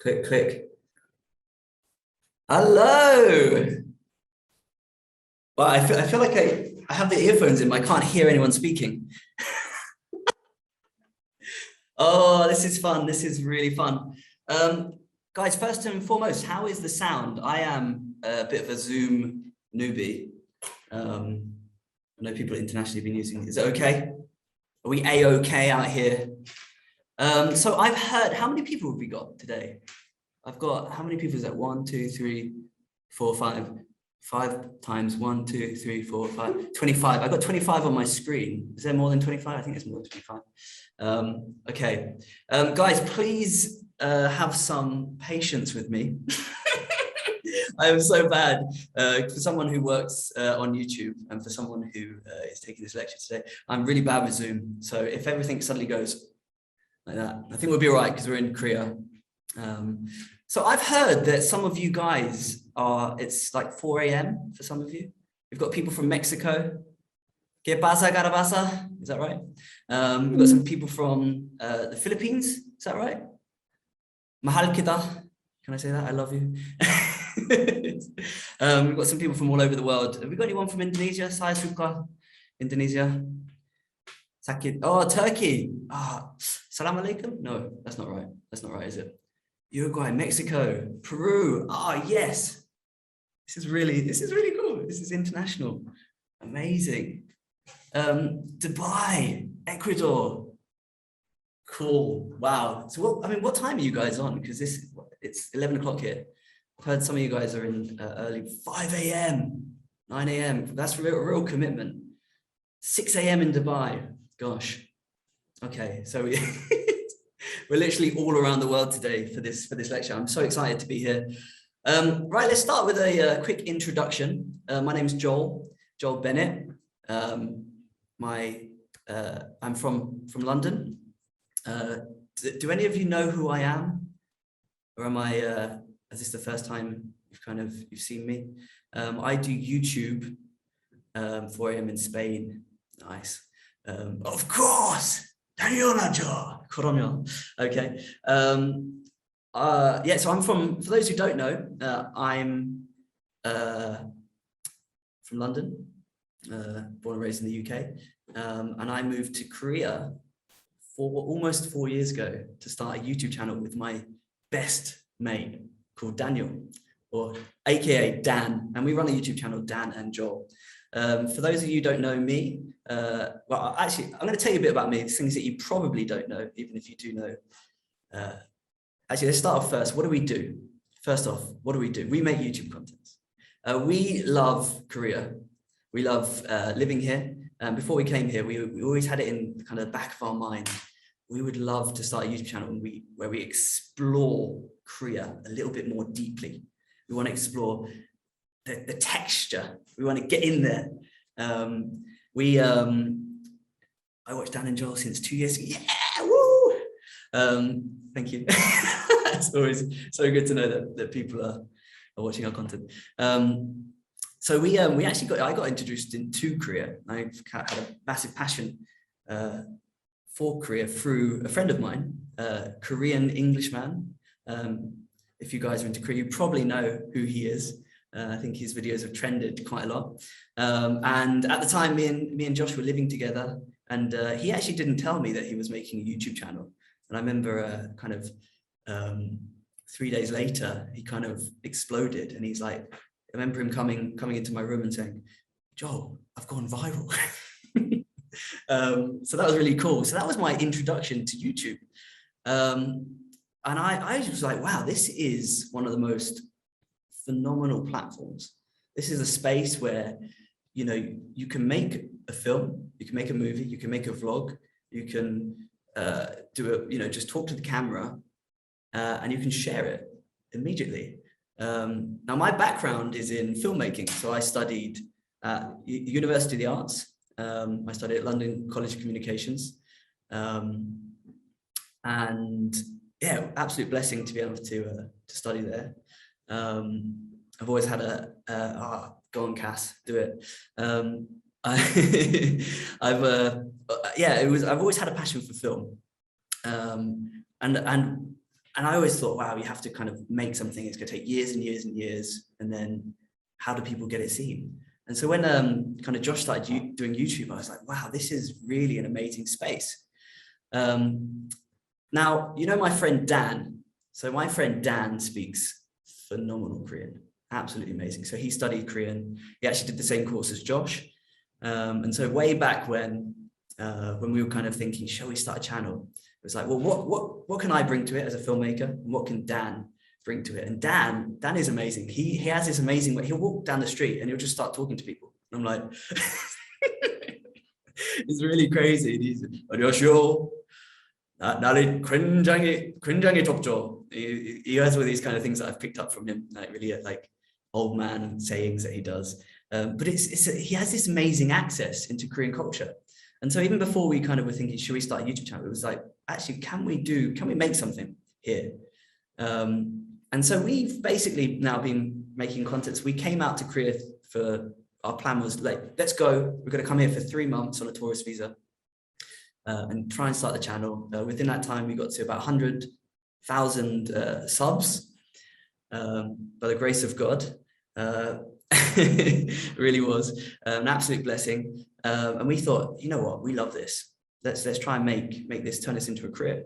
Click, click. Hello. Well, I feel like I have the earphones in, but I can't hear anyone speaking. Oh, this is fun. This is really fun. Guys, first and foremost, how is the sound? I am a bit of a Zoom newbie. I know people internationally have been using it. Is it okay? Are we A-okay out here? So I've heard, how many people have we got today? I've got, how many people is that? 1, 2, 3, 4, 5. 5 times 1, 2, 3, 4, 5, 25. I got 25 on my screen. Is there more than 25? I think it's more than 25. Okay. Guys, please have some patience with me. I am so bad. For someone who works on YouTube and for someone who is taking this lecture today, I'm really bad with Zoom. So if everything suddenly goes like that, I think we'll be all right because we're in Korea. So I've heard that some of you guys are, it's like 4 a.m. for some of you. We've got people from Mexico. Que pasa, carabasa? Is that right? We've got some people from the Philippines. Is that right? Mahal kita. Can I say that? I love you. We've got some people from all over the world. Have we got anyone from Indonesia? Saya suka Indonesia. Sakit. Oh, Turkey. Salam alaikum? No, that's not right. That's not right, is it? Uruguay, Mexico, Peru. Yes. This is really cool. This is international. Amazing. Dubai, Ecuador. Cool. Wow. So what time are you guys on? Because it's 11 o'clock here. I've heard some of you guys are in early 5 a.m., 9 a.m. That's real commitment. 6 a.m. in Dubai. Gosh. Okay. So we're literally all around the world today for this lecture. I'm so excited to be here. Right, let's start with a quick introduction. My name is Joel Bennett. I'm from London. Do any of you know who I am? Or am I, is this the first time you've seen me? I do YouTube, 4 a.m. in Spain. Nice. Of course. DanandJoel. 그럼요. Okay. Yeah, so for those who don't know, I'm from London, born and raised in the UK. And I moved to Korea almost 4 years ago to start a YouTube channel with my best mate called Daniel, or AKA Dan. And we run a YouTube channel, DanandJoel. For those of you who don't know me, well, actually, I'm going to tell you a bit about me, things that you probably don't know, even if you do know. Actually, let's start off first. What do we do? First off, what do? We make YouTube content. We love Korea. We love living here. Before we came here, we always had it in kind of the back of our mind. We would love to start a YouTube channel where we explore Korea a little bit more deeply. We want to explore the texture. We want to get in there. I watched DanandJoel since 2 years ago. Yeah, woo! Thank you. It's always so good to know that people are watching our content. So I got introduced into Korea. I've had a massive passion for Korea through a friend of mine, Korean Englishman. If you guys are into Korea, you probably know who he is. I think his videos have trended quite a lot. And at the time, me and Josh were living together, and he actually didn't tell me that he was making a YouTube channel. And I remember 3 days later, he kind of exploded, and he's like, I remember him coming into my room and saying, "Joel, I've gone viral." So that was really cool. So that was my introduction to YouTube. And I was like, wow, this is one of the most phenomenal platforms. This is a space where, you can make a film, you can make a movie, you can make a vlog, you can just talk to the camera, and you can share it immediately. Now, my background is in filmmaking. So I studied at University of the Arts. I studied at London College of Communications. And yeah, absolute blessing to be able to study there. I've always had go on, Cass, do it. I've always had a passion for film. And and I always thought, wow, you have to kind of make something. It's going to take years and years and years. And then how do people get it seen? And so when kind of Josh started doing YouTube, I was like, wow, this is really an amazing space. Now, you know my friend Dan. So my friend Dan speaks phenomenal Korean, absolutely amazing. So he studied Korean. He actually did the same course as Josh. And so way back when we were kind of thinking, shall we start a channel? It was like, well, what can I bring to it as a filmmaker? And what can Dan bring to it? And Dan is amazing. He has this amazing way. He'll walk down the street and he'll just start talking to people. And I'm like, it's really crazy. He's, 안녕하세요. 나를 굉장히 덥죠. He has all these kind of things that I've picked up from him, like really like old man sayings that he does. But he has this amazing access into Korean culture. And so even before we kind of were thinking, should we start a YouTube channel? It was like, actually, can we make something here? And so we've basically now been making content. So we came out to Korea for, our plan was like, let's go. We're going to come here for 3 months on a tourist visa and try and start the channel. Within that time, we got to about 100,000 subs by the grace of God. It really was an absolute blessing. And we thought, you know what, we love this. Let's try and make this, turn this into a career.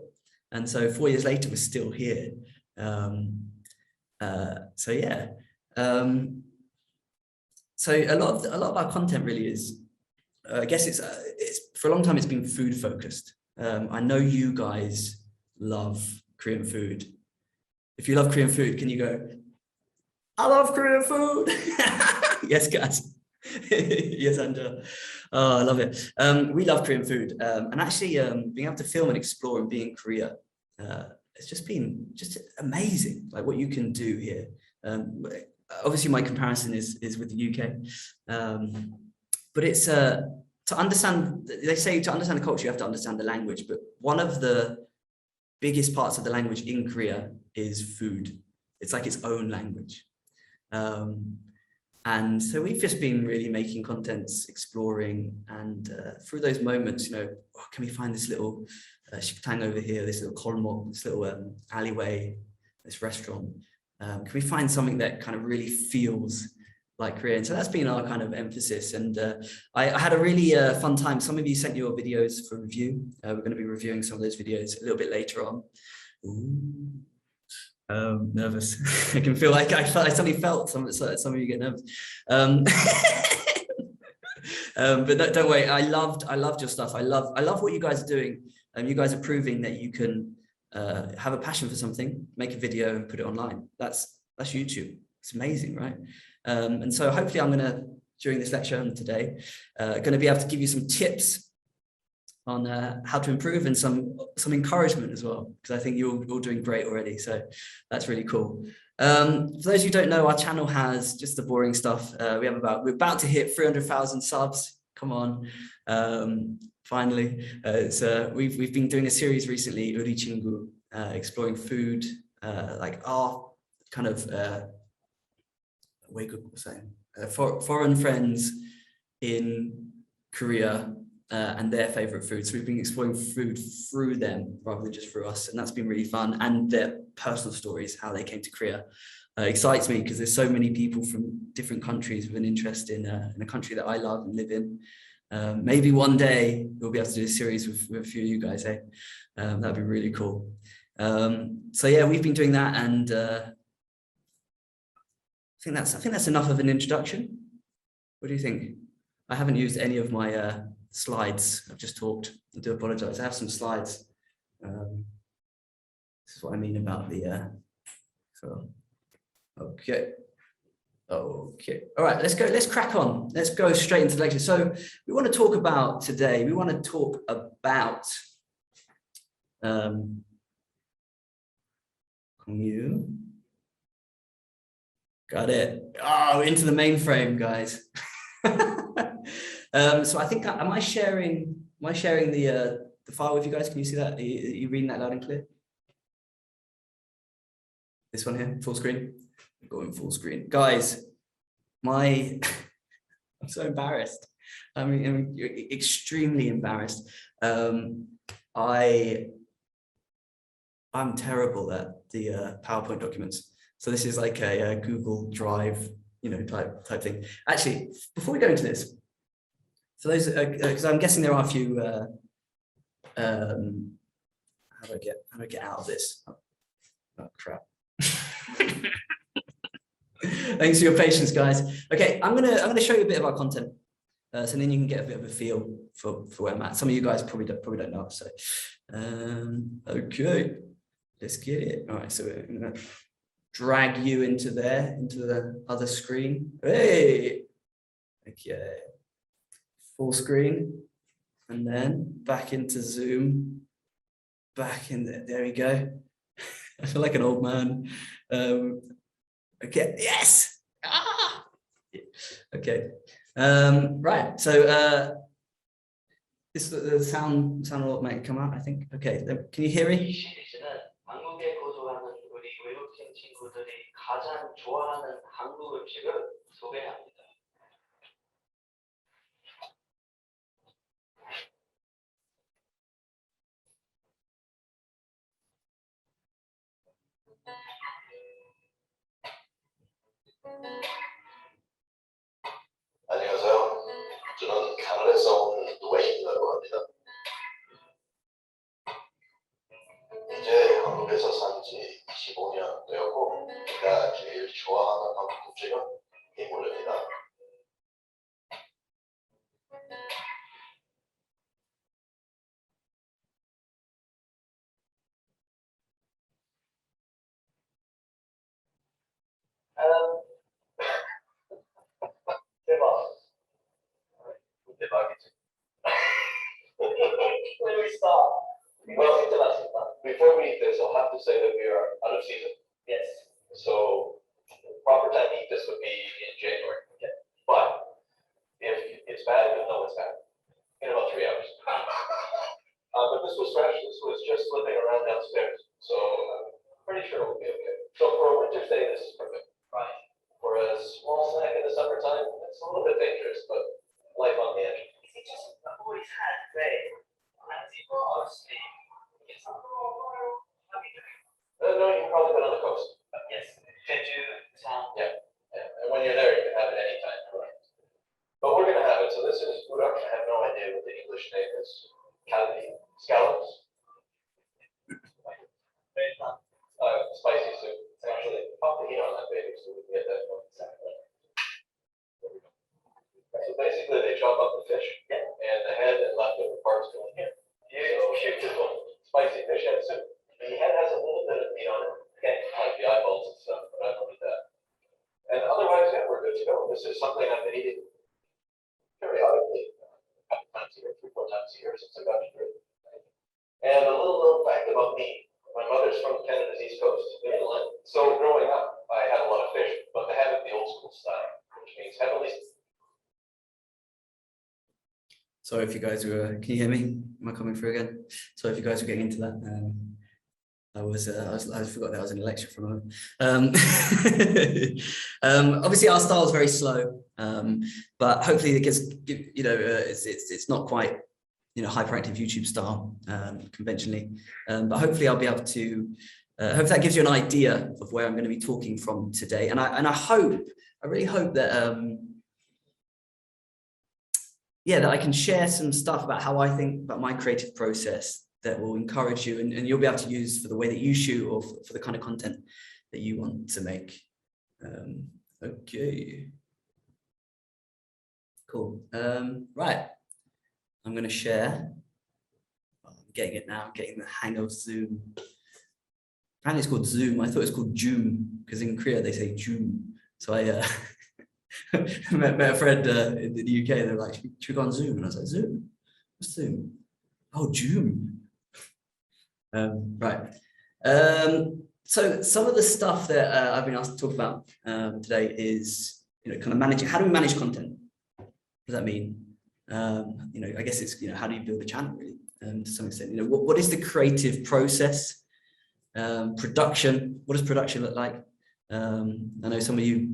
And so 4 years later, we're still here. So yeah. So a lot of our content really is, I guess it's for a long time it's been food focused. I know you guys love Korean food. If you love Korean food, can you go, I love Korean food? Yes, guys. Yes, Angela. Oh, I love it. We love Korean food. And actually being able to film and explore and be in Korea, it's just been amazing, like what you can do here. Obviously my comparison is with the UK. But it's to understand, they say to understand the culture, you have to understand the language. But one of the biggest parts of the language in Korea is food. It's like its own language. And so we've just been really making contents, exploring, and through those moments, you know, oh, can we find this little shiktang over here, this little kolmok, this little alleyway, this restaurant? Can we find something that kind of really feels like Korean? So that's been our kind of emphasis. And I had a really fun time. Some of you sent your videos for review. We're going to be reviewing some of those videos a little bit later on. Ooh. Nervous. I can feel like I suddenly felt some of you get nervous. But don't worry. I loved your stuff. I love what you guys are doing. You guys are proving that you can have a passion for something, make a video and put it online. That's YouTube. It's amazing, right? And so hopefully I'm gonna, during this lecture today, gonna be able to give you some tips on how to improve and some encouragement as well, because I think you're all doing great already. So that's really cool. For those who don't know, our channel has just the boring stuff. We're about to hit 300,000 subs. Come on. Finally, we've been doing a series recently, woori chingu, exploring food, like our kind of foreign friends in Korea and their favorite food. So we've been exploring food through them rather than just through us, and that's been really fun. And their personal stories, how they came to Korea, excites me because there's so many people from different countries with an interest in a country that I love and live in. Maybe one day we'll be able to do a series with a few of you guys, eh? That'd be really cool. So yeah, we've been doing that, and I think that's enough of an introduction. What do you think? I haven't used any of my slides. I've just talked. I do apologize. I have some slides. This is what I mean about the okay. Okay, all right, let's crack on. Let's go straight into the lecture. So we want to talk about today, you got it. Oh, into the mainframe, guys. So I think, am I sharing the file with you guys? Can you see that? Are you reading that loud and clear? This one here, full screen. Going full screen, guys. I'm so embarrassed. I'm extremely embarrassed. I'm terrible at the PowerPoint documents. So this is like a Google Drive, type thing. Actually, before we go into this, for those, because I'm guessing there are a few. How do I get out of this? Oh crap! Thanks for your patience, guys. Okay, I'm gonna show you a bit of our content, so then you can get a bit of a feel for where I'm at. Some of you guys probably don't know. So, okay, let's get it. All right, so we're gonna drag you into the other screen. Hey, okay, full screen, and then back into Zoom. Back in there we go. I feel like an old man. Okay, yes. Okay. Right. So this the sound will make come out, I think. Okay. Can you hear me? 한국에 거주하는 우리 외국인 친구들이 가장 좋아하는 한국 음식을 소개합니다. 안녕하세요. 저는 캐나다에서 온 웨인이라고 합니다. 이제 한국에서 산 지 15년 되었고, 제가 제일 좋아하는 한국 음식은 해물입니다. 대박이지. When we start, before we eat this, I'll have to say that we are out of season. Yes. So the proper time to eat this would be in January. Okay. But if it's bad, you'll know it's bad in about 3 hours. But this was fresh. This was just slipping around downstairs. So I'm pretty sure it will be okay. So for a winter stay, this is perfect. Right. For a small snack in the summertime, it's a little bit dangerous, but life on the edge. Is it just I've always had bread? No, you've probably been on the coast. Yes, Jeju, town. Yeah, and when you're there, you can have it anytime. Right. But we're gonna have it. So this is woori. I have no idea what the English name is. Kalbi, scallops. Spicy soup. Actually, pop the heat on that baby so we can get that one. So basically, they chop up the fish, and the head and leftover parts go in here. Beautiful. Spicy fish head soup. The head has a little bit of meat on it, like the eyeballs and stuff, but I don't eat that. And otherwise, yeah, we're good to go. This is something I've been eating periodically, a couple times a year, 3-4 times a year since I got here. And a little fact about me. My mother's from Canada's East Coast, Newfoundland. So growing up, I had a lot of fish, but they have it the old school style, which means heavily. Sorry if you guys were, can you hear me? Am I coming through again? Sorry if you guys were getting into that. I forgot that I was in a lecture for a moment. Obviously our style is very slow, but hopefully it gets, it's not quite, hyperactive YouTube style conventionally, but hopefully I'll be able to, hope that gives you an idea of where I'm going to be talking from today. And I really hope that, that I can share some stuff about how I think about my creative process that will encourage you and you'll be able to use for the way that you shoot or for the kind of content that you want to make. Okay. Cool. Right. I'm going to share. I'm getting it now, getting the hang of Zoom. Apparently it's called Zoom. I thought it was called Joom because in Korea they say Joom. So I met a friend in the UK. They were like, should we go on Zoom? And I was like, Zoom? What's Zoom? Oh, Joom. Right. So some of the stuff that I've been asked to talk about today is, kind of managing. How do we manage content? What does that mean? I guess it's, how do you build a channel really? To some extent, what is the creative process? Production. What does production look like? I know some of you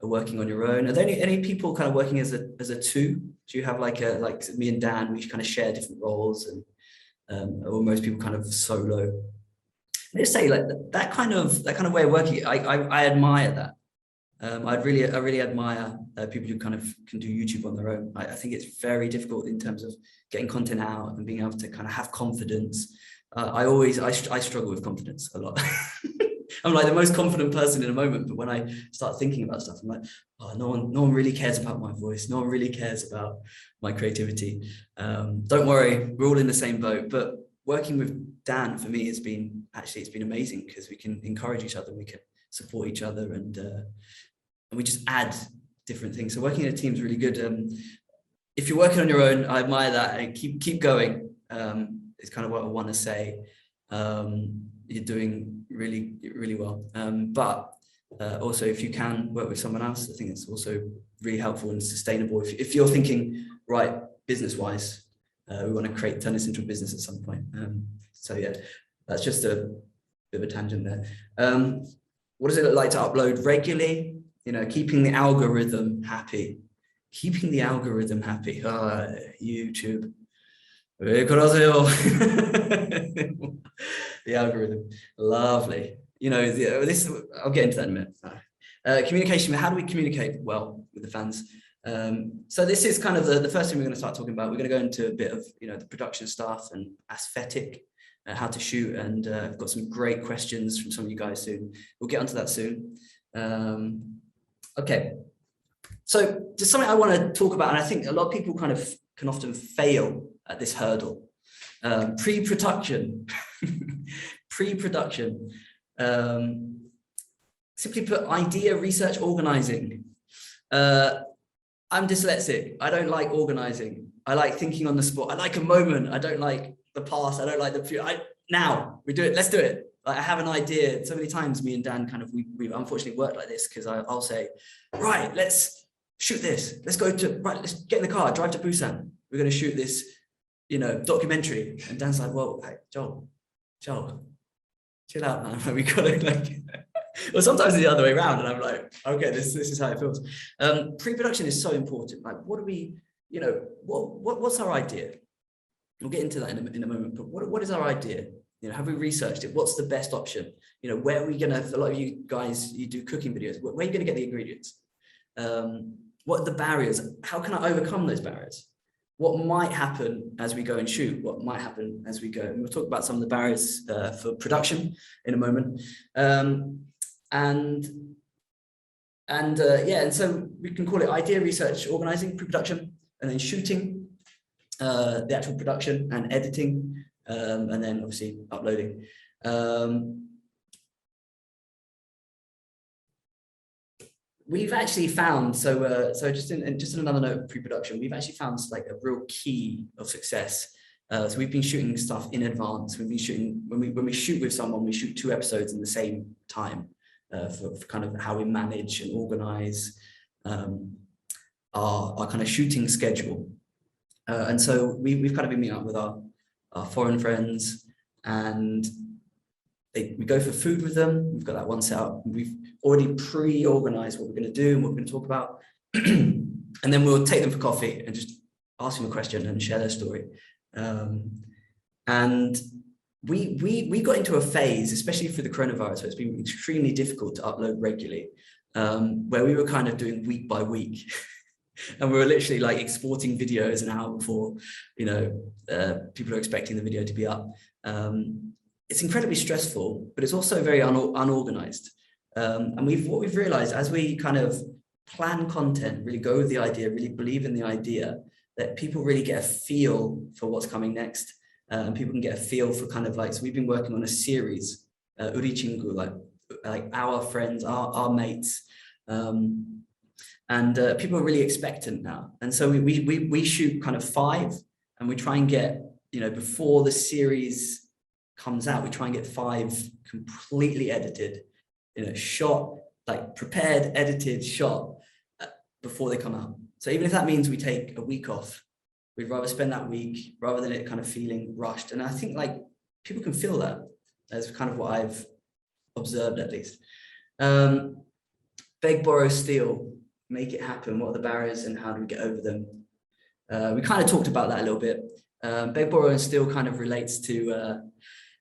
are working on your own. Are there any people kind of working as a two? Do you have like me and Dan? We kind of share different roles and. Or most people kind of solo. Let's say like that kind of way of working, I admire that. I really admire people who kind of can do YouTube on their own. I think it's very difficult in terms of getting content out and being able to kind of have confidence. I struggle with confidence a lot. I'm like the most confident person in a moment, but when I start thinking about stuff, I'm like, oh, no one really cares about my voice. No one really cares about my creativity. Don't worry, we're all in the same boat. But working with Dan for me it's been amazing because we can encourage each other, we can support each other, and we just add different things. So working in a team is really good. If you're working on your own, I admire that, and keep going. It's kind of what I want to say. You're doing really well. But also, if you can work with someone else, I think it's also really helpful and sustainable. If you're thinking, right, business-wise, we want to turn this into a business at some point. So yeah, that's just a bit of a tangent there. What does it look like to upload regularly? You know, keeping the algorithm happy. Keeping the algorithm happy. YouTube. The algorithm, lovely. You know, this. I'll get into that in a minute. Communication. How do we communicate well with the fans? So this is kind of the first thing we're going to start talking about. We're going to go into a bit of the production stuff and aesthetic, how to shoot, and I've got some great questions from some of you guys soon. We'll get onto that soon. Okay. So just something I want to talk about, and I think a lot of people kind of can often fail at this hurdle. Pre-production. Pre-production. Simply put, idea, research, organizing. I'm dyslexic. I don't like organizing. I like thinking on the spot. I like a moment. I don't like the past. I don't like the future. Now we do it. Let's do it. Like, I have an idea. So many times me and Dan kind of, we unfortunately work like this, because I'll say, right, let's shoot this. Let's get in the car, drive to Busan. We're going to shoot this, documentary. And Dan's like, well, hey, Joel, chill out, man. We got to like, well, sometimes it's the other way around. And I'm like, okay, this is how it feels. Pre-production is so important. Like, what do we, what's our idea? We'll get into that in a moment, but what is our idea? Have we researched it? What's the best option? Where are we going to, a lot of you guys, you do cooking videos. Where are you going to get the ingredients? What are the barriers? How can I overcome those barriers? What might happen as we go and shoot? What might happen as we go? And we'll talk about some of the barriers for production in a moment. And so we can call it idea, research, organizing, pre-production, and then shooting, the actual production and editing, and then obviously uploading. We've actually found, so just in another note of pre-production, we've actually found like a real key of success. So we've been shooting stuff in advance. We've been shooting, when we shoot with someone, we shoot 2 episodes in the same time, for kind of how we manage and organize our kind of shooting schedule. And so we've kind of been meeting up with our foreign friends, and we go for food with them. We've got that one set up. We've already pre-organized what we're going to do and what we're going to talk about. And then we'll take them for coffee and just ask them a question and share their story. And we got into a phase, especially through the coronavirus, where it's been extremely difficult to upload regularly, where we were kind of doing week by week. And we were literally like exporting videos an hour before, people are expecting the video to be up. It's incredibly stressful, but it's also very unorganized. And what we've realized as we kind of plan content, really go with the idea, really believe in the idea, that people really get a feel for what's coming next. And people can get a feel for kind of like, so we've been working on a series, woori chingu, like our friends, our mates. And people are really expectant now. And so we shoot kind of 5, and we try and get, before the series comes out, we try and get 5 completely edited, shot, like prepared, edited, shot before they come out. So even if that means we take a week off, we'd rather spend that week rather than it kind of feeling rushed. And I think like people can feel that. That's kind of what I've observed, at least. Beg, borrow, steal, make it happen. What are the barriers and how do we get over them? We kind of talked about that a little bit. Beg, borrow, and steal kind of relates to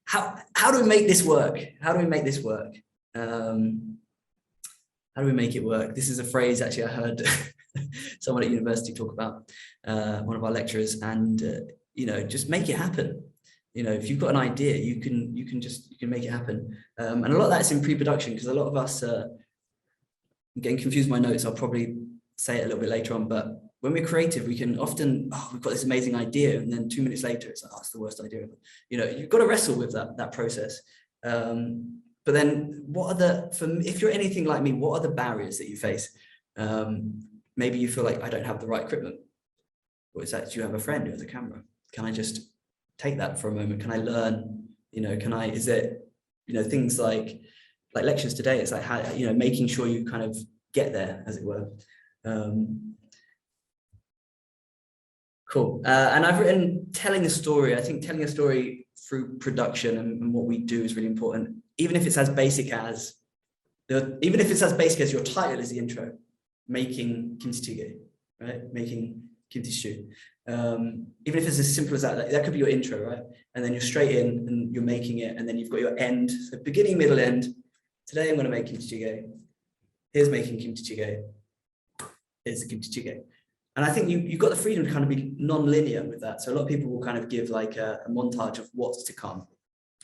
how do we make this work? How do we make this work? How do we make it work? This is a phrase actually I heard someone at university talk about, one of our lecturers, and you know, just make it happen. You know, if you've got an idea, you can make it happen. And a lot of that's in pre-production, because a lot of us, I'm getting confused with my notes. I'll probably say it a little bit later on, but when we're creative, we can often, oh, we've got this amazing idea, and then 2 minutes later, it's like, oh, it's the worst idea ever. You know, you've got to wrestle with that process. But then what are the, if you're anything like me, what are the barriers that you face? Maybe you feel like, I don't have the right equipment. Or is that, do you have a friend who has a camera? Can I just take that for a moment? Can I learn? You know, is it, you know, things like lectures today, it's like how, you know, making sure you kind of get there, as it were. Cool. And I've written telling a story. I think telling a story through production and what we do is really important. Even if it's as basic as, your title is the intro, making kimchi jjigae, right? Making kimchi stew. Even if it's as simple as that, that could be your intro, right? And then you're straight in and you're making it, and then you've got your end, so beginning, middle, end. Today I'm going to make kimchi jjigae. Here's making kimchi jjigae. Here's the kimchi jjigae. And I think you've got the freedom to kind of be non-linear with that. So a lot of people will kind of give like a montage of what's to come.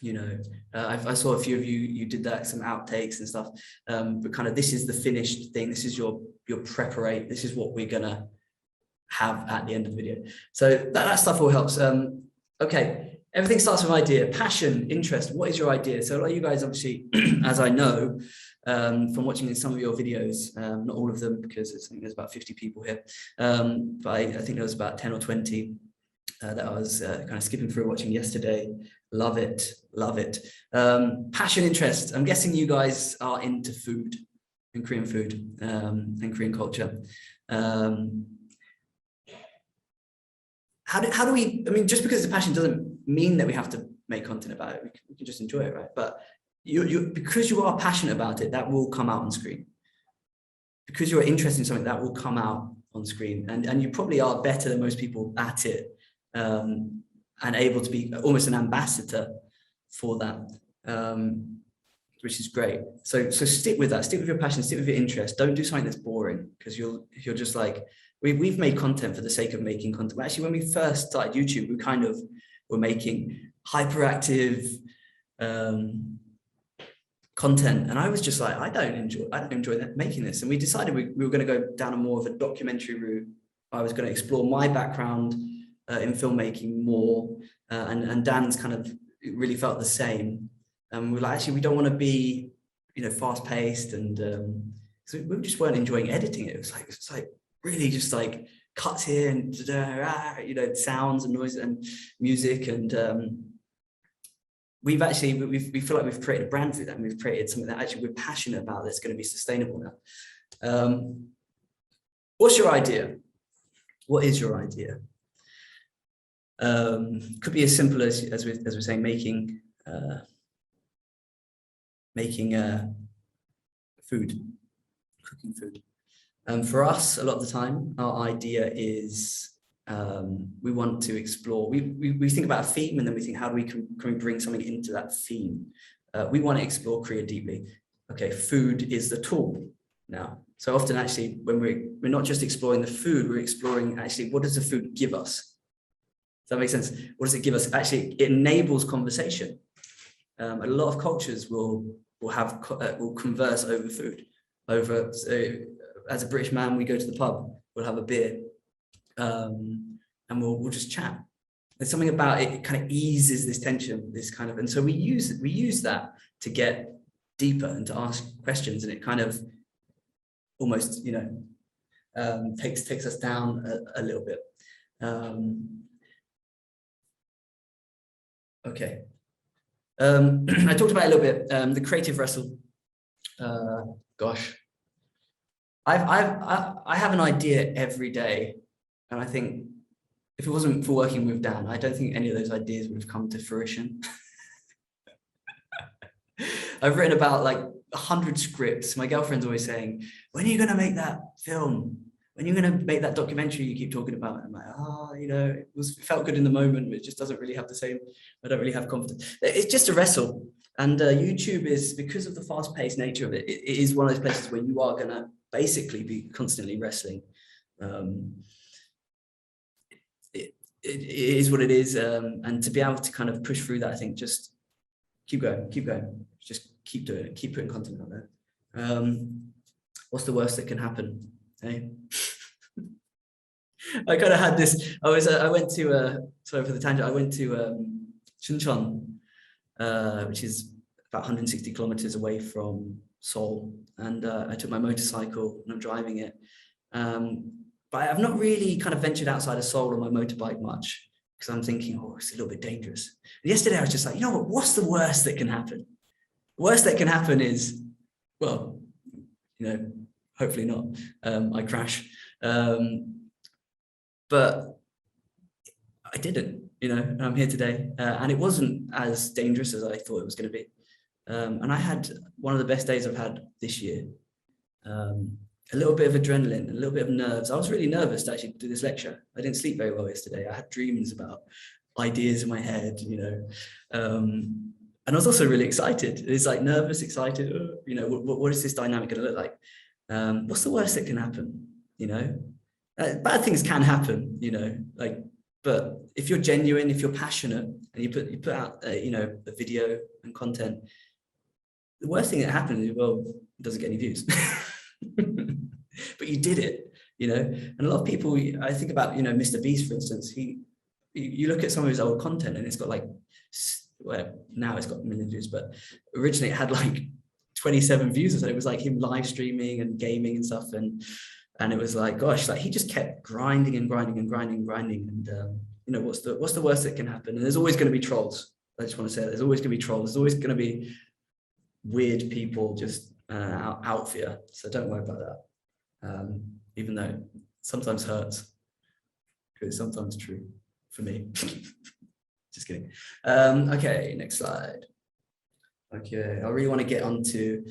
You know, I saw a few of you did that, some outtakes and stuff. But kind of, this is the finished thing. This is your preparate. This is what we're gonna have at the end of the video. So that stuff all helps. Okay, everything starts with idea, passion, interest. What is your idea? So a lot of you guys, obviously, as I know, from watching some of your videos, not all of them, because I think there's about 50 people here, but I think there was about 10 or 20 that I was kind of skipping through watching yesterday. Love it, love it. Passion, interest. I'm guessing you guys are into food, and Korean food, and Korean culture. How do we, I mean, just because it's a passion doesn't mean that we have to make content about it. We can just enjoy it, right? But because you are passionate about it, that will come out on screen. Because you're interested in something, that will come out on screen. And you probably are better than most people at it, and able to be almost an ambassador for that, which is great. So stick with that, stick with your passion, stick with your interest. Don't do something that's boring, because you're just like, we've made content for the sake of making content. But actually, when we first started YouTube, we kind of were making hyperactive content, and I was just like, I don't enjoy making this. And we decided we were going to go down a more of a documentary route. I was going to explore my background in filmmaking more, and Dan's kind of really felt the same. And we were like, actually, we don't want to be, you know, fast paced, and so we just weren't enjoying editing it. It's like really just like cuts here and you know, sounds and noise and music, and we feel like we've created a brand through that, and we've created something that actually we're passionate about, that's going to be sustainable now. What's your idea? What is your idea? Could be as simple as we're saying, making food, cooking food. For us, a lot of the time, our idea is we want to explore. We think about a theme, and then we think, how can we bring something into that theme? We want to explore Korea deeply. Okay, food is the tool now. So often, actually, when we're not just exploring the food, we're exploring actually, what does the food give us? Does that make sense? What does it give us? Actually, it enables conversation. A lot of cultures will converse over food. As a British man, we go to the pub, we'll have a beer, and we'll just chat. There's something about it, it kind of eases this tension, this kind of, and so we use that to get deeper and to ask questions, and it kind of almost, you know, takes us down a little bit. Okay. I talked about it a little bit, the creative wrestle. Gosh. I have an idea every day, and I think if it wasn't for working with Dan, I don't think any of those ideas would have come to fruition. I've written about like 100 scripts. My girlfriend's always saying, when are you going to make that film? when you're going to make that documentary you keep talking about, I'm like, you know, it felt good in the moment, but it just doesn't really have the same, I don't really have confidence. It's just a wrestle. And YouTube is, because of the fast-paced nature of it, it is one of those places where you are going to basically be constantly wrestling. It is what it is. And to be able to kind of push through that, I think just keep going, just keep doing it, keep putting content out there. What's the worst that can happen? Hey? I kind of had this, I went to, sorry for the tangent, I went to Chuncheon, which is about 160 kilometers away from Seoul. And I took my motorcycle and I'm driving it. But I've not really kind of ventured outside of Seoul on my motorbike much because I'm thinking, oh, it's a little bit dangerous. And yesterday I was just like, you know what, what's the worst that can happen? The worst that can happen is, well, you know, hopefully not, I crash. But I didn't, you know, and I'm here today. And it wasn't as dangerous as I thought it was going to be. And I had one of the best days I've had this year. A little bit of adrenaline, a little bit of nerves. I was really nervous to actually do this lecture. I didn't sleep very well yesterday. I had dreams about ideas in my head, you know. And I was also really excited. It's like nervous, excited, you know, what is this dynamic going to look like? What's the worst that can happen, you know? Bad things can happen, you know, like, but if you're genuine, if you're passionate, and you put out, you know, a video and content, the worst thing that happens is, well, it doesn't get any views. But you did it, you know. And a lot of people, I think about, you know, Mr. Beast, for instance, you look at some of his old content and it's got like, well, now it's got millions of views, but originally it had like 27 views or so. It was like him live streaming and gaming and stuff. And it was like, gosh, like he just kept grinding and grinding and grinding and grinding. And, you know, what's the worst that can happen? And there's always going to be trolls. I just want to say there's always going to be trolls. There's always going to be weird people just out for you. So don't worry about that. Even though it sometimes hurts, because it's sometimes true for me. Just kidding. Okay, next slide. Okay, I really want to get onto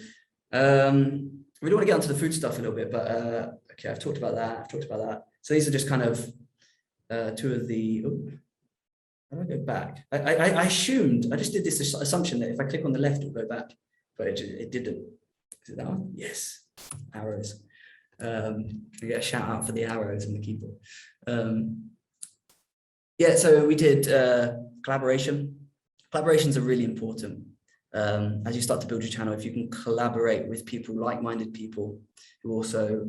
the food stuff a little bit, but okay, I've talked about that. So these are just kind of two of the. How do I go back? I assumed, I just did this assumption that if I click on the left, it'll go back, but it didn't. Is it that one? Yes, arrows. I get a shout out for the arrows on the keyboard. Yeah, so we did collaboration. Collaborations are really important. As you start to build your channel, if you can collaborate with people, like-minded people who also,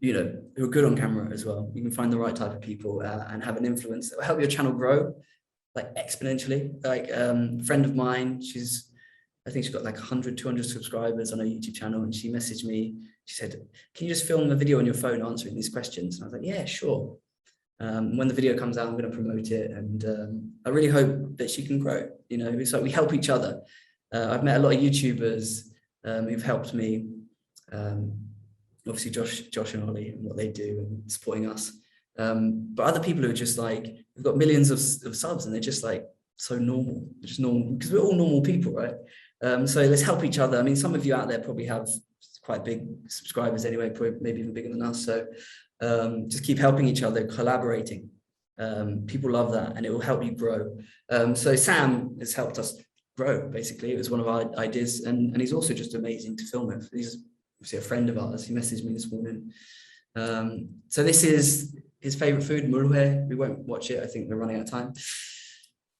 you know, who are good on camera as well, you can find the right type of people and have an influence that will help your channel grow like exponentially. Like a friend of mine, I think she's got like 100, 200 subscribers on her YouTube channel, and she messaged me. She said, can you just film a video on your phone answering these questions? And I was like, yeah, sure. When the video comes out, I'm going to promote it. And I really hope that she can grow. You know, it's like we help each other. I've met a lot of YouTubers who've helped me. Obviously, Josh and Ollie and what they do and supporting us. But other people who are just like, we've got millions of subs and they're just like so normal. They're just normal because we're all normal people, right? So let's help each other. I mean, some of you out there probably have quite big subscribers anyway, probably maybe even bigger than us. So just keep helping each other, collaborating. People love that and it will help you grow. So Sam has helped us grow, basically. It was one of our ideas, and he's also just amazing to film with. He's obviously a friend of ours. He messaged me this morning. So this is his favorite food, muruhe. We won't watch it. I think we're running out of time.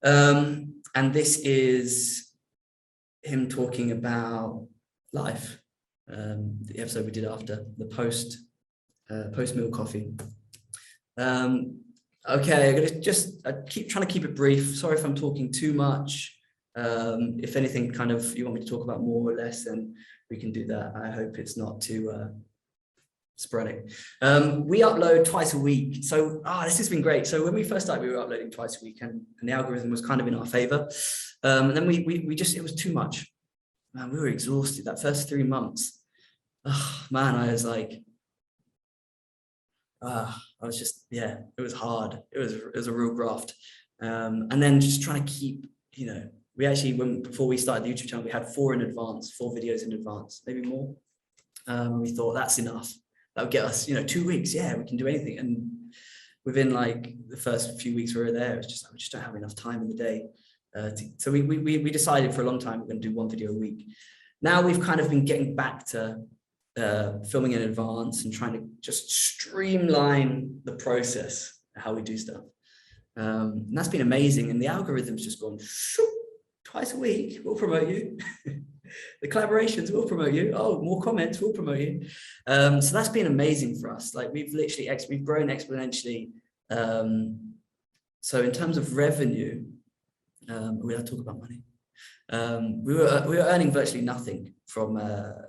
And this is him talking about life. The episode we did after the post-meal coffee. Okay, I'm gonna I keep trying to keep it brief. Sorry if I'm talking too much. If anything kind of you want me to talk about more or less, then we can do that. I hope it's not too sporadic. We upload twice a week. So this has been great. So when we first started, we were uploading twice a week and the algorithm was kind of in our favor. And then we just, it was too much. Man, we were exhausted that first 3 months. Oh, man, I was like, I was just, yeah, it was hard. It was a real graft. And then just trying to keep, you know, we actually, before we started the YouTube channel, we had 4 videos in advance, maybe more. We thought that's enough. that would get us, 2 weeks. Yeah, we can do anything. And within like the first few weeks we were there, it's just like, we just don't have enough time in the day. So we decided for a long time we're going to do 1 video a week. Now we've kind of been getting back to filming in advance and trying to just streamline the process, how we do stuff. And that's been amazing. And the algorithm's just gone, twice a week, we'll promote you. The collaborations will promote you. Oh, more comments will promote you. So that's been amazing for us. Like we've grown exponentially. So in terms of revenue, we have to talk about money. We were earning virtually nothing from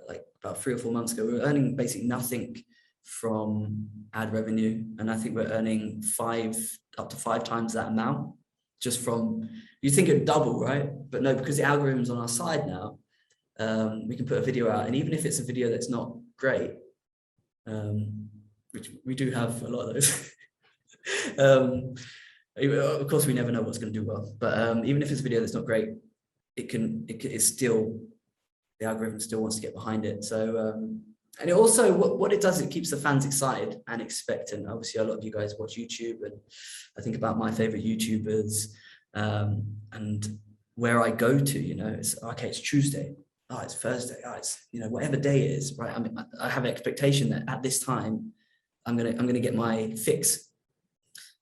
like about 3 or 4 months ago. We were earning basically nothing from ad revenue, and I think we're earning up to 5 times that amount just from. You think it'd double, right? But no, because the algorithm's on our side now. We can put a video out, and even if it's a video that's not great, which we do have a lot of those. Of course, we never know what's going to do well, but even if it's a video that's not great, it's still, the algorithm still wants to get behind it. So, and it also, what it does, it keeps the fans excited and expectant. Obviously, a lot of you guys watch YouTube, and I think about my favorite YouTubers, and where I go to, it's okay, it's Tuesday. Oh, it's Thursday. Oh, it's whatever day it is, right? I mean, I have an expectation that at this time, I'm gonna get my fix.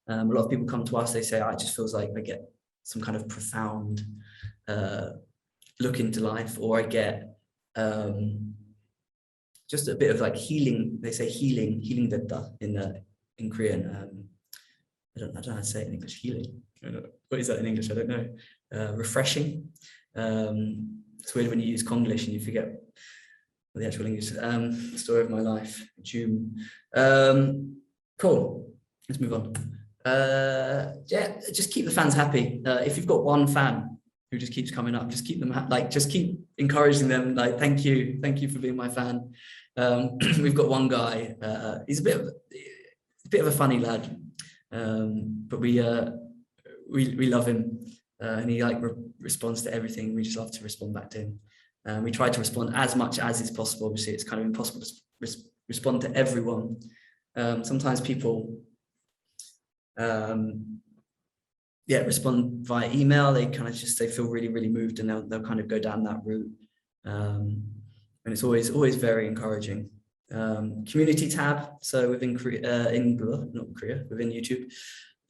A lot of people come to us. They say, it just feels like I get some kind of profound look into life, or I get just a bit of like healing. They say healing veda in Korean. I don't know how to say it in English. Healing. What is that in English? I don't know. Refreshing. It's weird when you use Konglish and you forget the actual English. Story of my life. June. Cool. Let's move on. Yeah, just keep the fans happy. If you've got one fan who just keeps coming up, just keep them just keep encouraging them. Like, thank you for being my fan. We've got one guy. He's a bit of a funny lad, but we love him, and he responds to everything. We just love to respond back to him. We try to respond as much as is possible. Obviously, it's kind of impossible to respond to everyone. Sometimes people respond via email. They kind of they feel really, really moved, and they'll kind of go down that route. And it's always very encouraging. Community tab. So within within YouTube,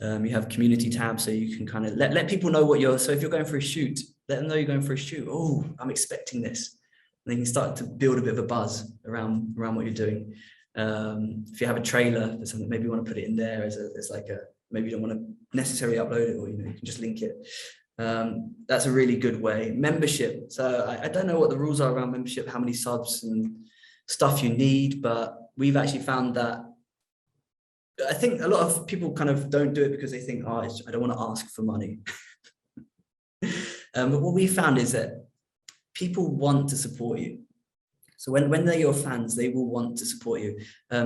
you have community tab, so you can kind of let people know what so if you're going for a shoot, let them know you're going for a shoot. Oh, I'm expecting this. And they can start to build a bit of a buzz around what you're doing. If you have a trailer for something, maybe you want to put it in there as maybe you don't want to necessarily upload it, or you can just link it. That's a really good way. Membership. So I don't know what the rules are around membership, how many subs and stuff you need, but we've actually found that I think a lot of people kind of don't do it because they think, I don't want to ask for money. But what we found is that people want to support you. So when they're your fans, they will want to support you.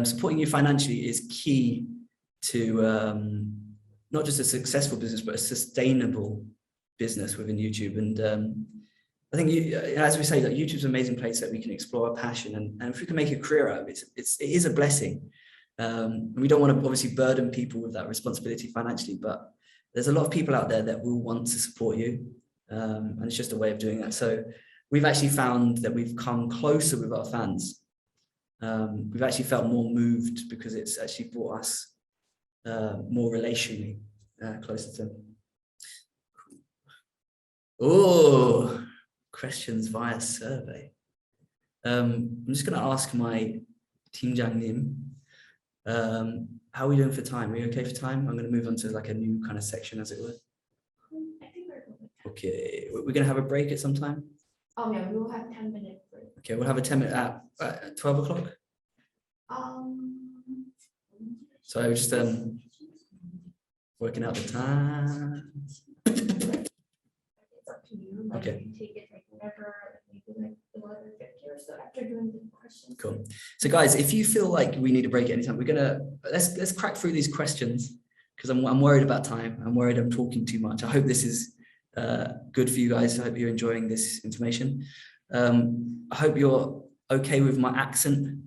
Supporting you financially is key to not just a successful business, but a sustainable business within YouTube. And I think, as we say, that YouTube's an amazing place that we can explore our passion, and if we can make a career out of it, it is a blessing. And we don't want to obviously burden people with that responsibility financially, but there's a lot of people out there that will want to support you, and it's just a way of doing that. So we've actually found that we've come closer with our fans. We've actually felt more moved because it's actually brought us more relationally closer to them. Oh, questions via survey. I'm just going to ask my 팀장님, how are we doing for time? Are we okay for time? I'm going to move on to like a new kind of section, as it were. I think we're good. Okay, we're going to have a break at some time? Oh yeah, we will have 10-minute break. Okay, we'll have a 10-minute at 12 o'clock. So I was just working out the time. It's up to you. Like, Okay. you can take it like whatever, maybe like the 11:50 or so after doing the questions. Cool. So guys, if you feel like we need a break at any time, let's crack through these questions, because I'm worried about time. I'm worried I'm talking too much. I hope this is good for you guys. I hope you're enjoying this information. I hope you're okay with my accent.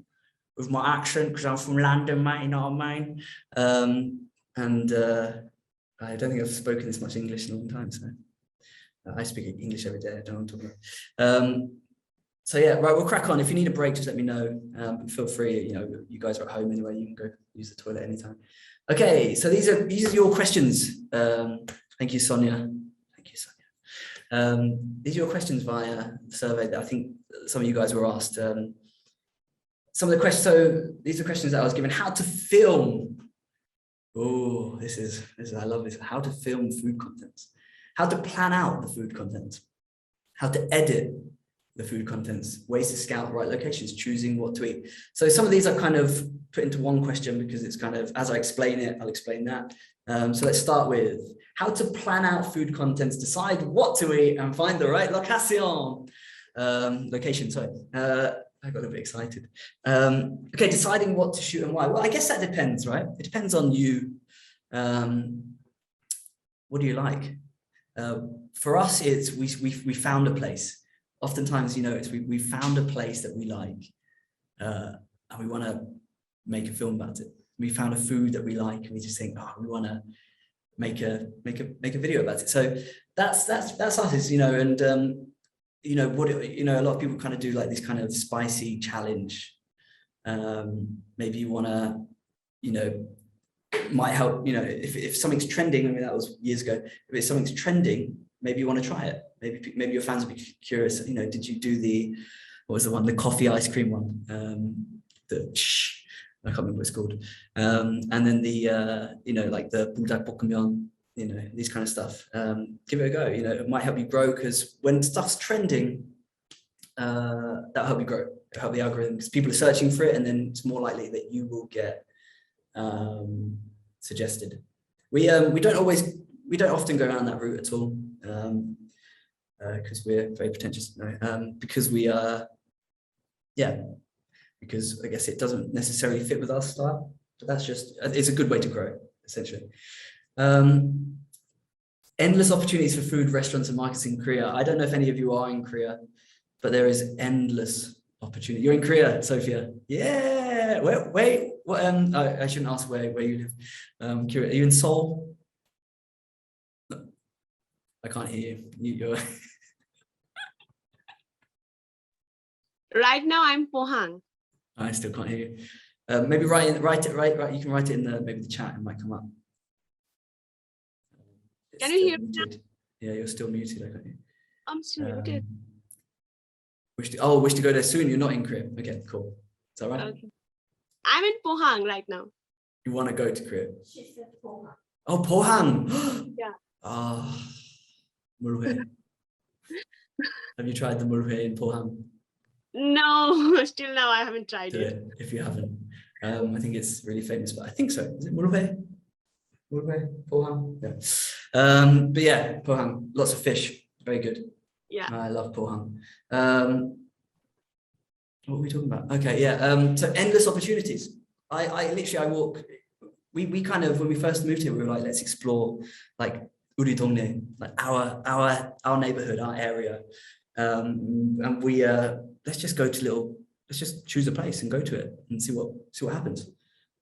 with my accent because I'm from London, mate, you know what I mean? I don't think I've spoken this much English in a long time, so I speak English every day. I don't know what I'm talking about. So yeah, right, we'll crack on. If you need a break, just let me know. Feel free, you know, you guys are at home anyway, you can go use the toilet anytime. Okay, so these are your questions. Thank you, Sonia. Thank you, Sonia. These are your questions via the survey that I think some of you guys were asked. Some of the questions, so these are questions that I was given. How to film. Oh, this is I love this. How to film food contents. How to plan out the food content. How to edit the food contents. Ways to scout the right locations. Choosing what to eat. So some of these are kind of put into one question because it's kind of, as I explain it, I'll explain that. So let's start with how to plan out food contents, decide what to eat, and find the right location. Sorry. I got a bit excited. Okay, deciding what to shoot and why. Well, I guess that depends, right? It depends on you. What do you like? For us, it's we found a place. Oftentimes, you know, it's we found a place that we like, and we want to make a film about it. We found a food that we like, and we just think, oh, we want to make a video about it. So that's us, you know, and you know what, you know, a lot of people kind of do like this kind of spicy challenge. Maybe you want to, you know, might help, you know, if something's trending. I mean, that was years ago. If something's trending, maybe you want to try it. Maybe your fans will be curious. You know, did you do what was the one, the coffee ice cream one? I can't remember what it's called. And then the you know, like the buldak bokkeumyeon, you know, these kind of stuff. Give it a go. You know, it might help you grow, because when stuff's trending, that'll help you grow. It'll help the algorithm, because people are searching for it, and then it's more likely that you will get suggested. We don't often go down that route at all, because we're very pretentious. No, because we are, because I guess it doesn't necessarily fit with our style. But that's just, it's a good way to grow, essentially. Endless opportunities for food, restaurants, and markets in Korea. I don't know if any of you are in Korea, but there is endless opportunity. You're in Korea, Sofia. Yeah. Wait. What? I shouldn't ask where you live. Korea. Are you in Seoul? No, I can't hear you. You're Right now I'm Pohang. I still can't hear you. Maybe write it. You can write it in maybe the chat. It might come up. Can you hear me? Yeah, you're still muted. I can't hear. I'm still muted. Wish to go there soon. You're not in Korea. Okay, cool. Is that right? Okay. I'm in Pohang right now. You want to go to Korea? She said Pohang. Oh, Pohang. Yeah. Ah, mulhue. Have you tried the mulhue in Pohang? No, still now I haven't tried Do it. it if you haven't. I think it's really famous, but I think so. Is it mulhue? Mulhue, Pohang. Yeah. But yeah, Pohang. Lots of fish. Very good. Yeah. I love Pohang. What were we talking about? Okay, yeah. So endless opportunities. I literally walk. We kind of, when we first moved here, we were like, let's explore like Uri Dongne, like our neighborhood, our area. And we let's just choose a place and go to it and see what happens.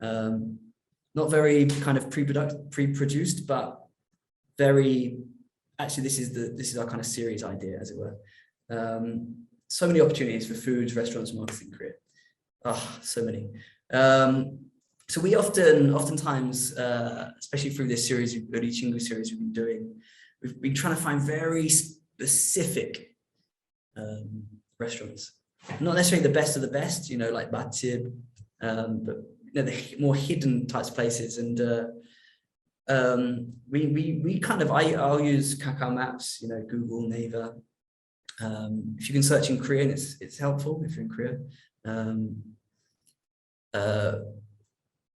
Not very kind of pre-produced, but very, actually this is our kind of series idea, as it were. So many opportunities for foods, restaurants, markets in Korea. Oh, so many. So we oftentimes, especially through this series, the Chingu series we've been doing, we've been trying to find very specific restaurants. Not necessarily the best of the best, you know, like Batib, but you know, the more hidden types of places. And we kind of, I'll use Kakao Maps, you know, Google, Naver. If you can search in Korean, it's helpful if you're in Korea.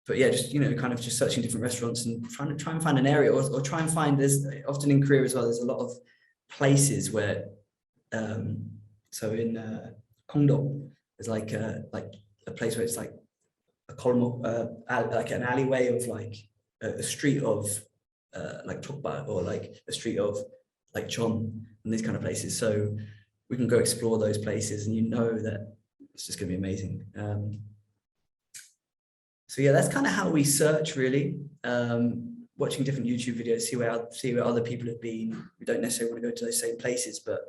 But yeah, just, you know, kind of just searching different restaurants and try and find an area, or try and find, there's often in Korea as well, there's a lot of places where, so in Kongdong, there's like a place where it's like a like an alleyway of like a street of like Chokba, or like a street of like Chon, and these kind of places. So we can go explore those places, and you know that it's just going to be amazing. So yeah, that's kind of how we search really. Watching different YouTube videos, see where other people have been. We don't necessarily want to go to those same places, but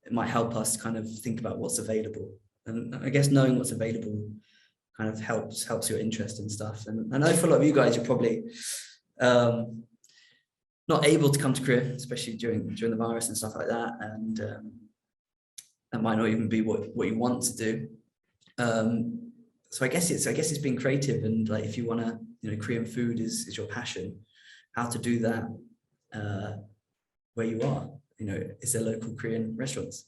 it might help us kind of think about what's available. And I guess knowing what's available kind of helps your interest and stuff. And I know for a lot of you guys, you're probably not able to come to Korea, especially during the virus and stuff like that. And that might not even be what you want to do. So I guess it's being creative, and like if you want to, you know, Korean food is your passion, how to do that where you are. You know, is there local Korean restaurants?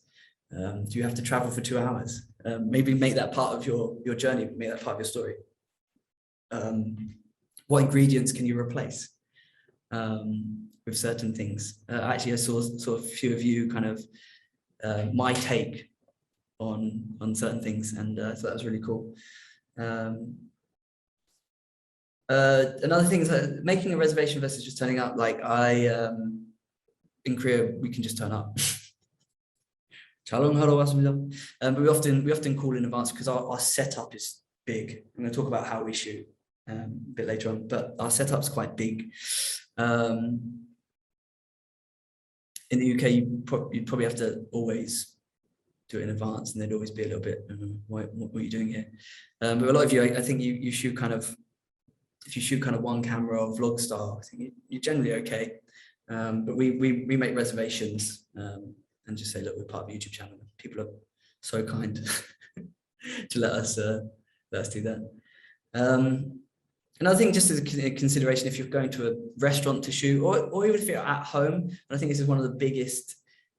Do you have to travel for 2 hours? Maybe make that part of your journey, make that part of your story. What ingredients can you replace with certain things? Actually, I saw a few of you kind of my take on certain things, and so that was really cool. Another thing is making a reservation versus just turning up. Like in Korea, we can just turn up. But we often call in advance because our setup is big. I'm going to talk about how we shoot a bit later on, but our setup's quite big. In the UK, you'd probably have to always do it in advance, and they'd always be a little bit, what are you doing here? But a lot of you, I think you shoot kind of, if you shoot kind of one camera or vlog style, I think you're generally okay. But we make reservations and just say, look, we're part of the YouTube channel. People are so kind to let us do that. Another thing, just as a consideration, if you're going to a restaurant to shoot, or even if you're at home, and I think this is one of the biggest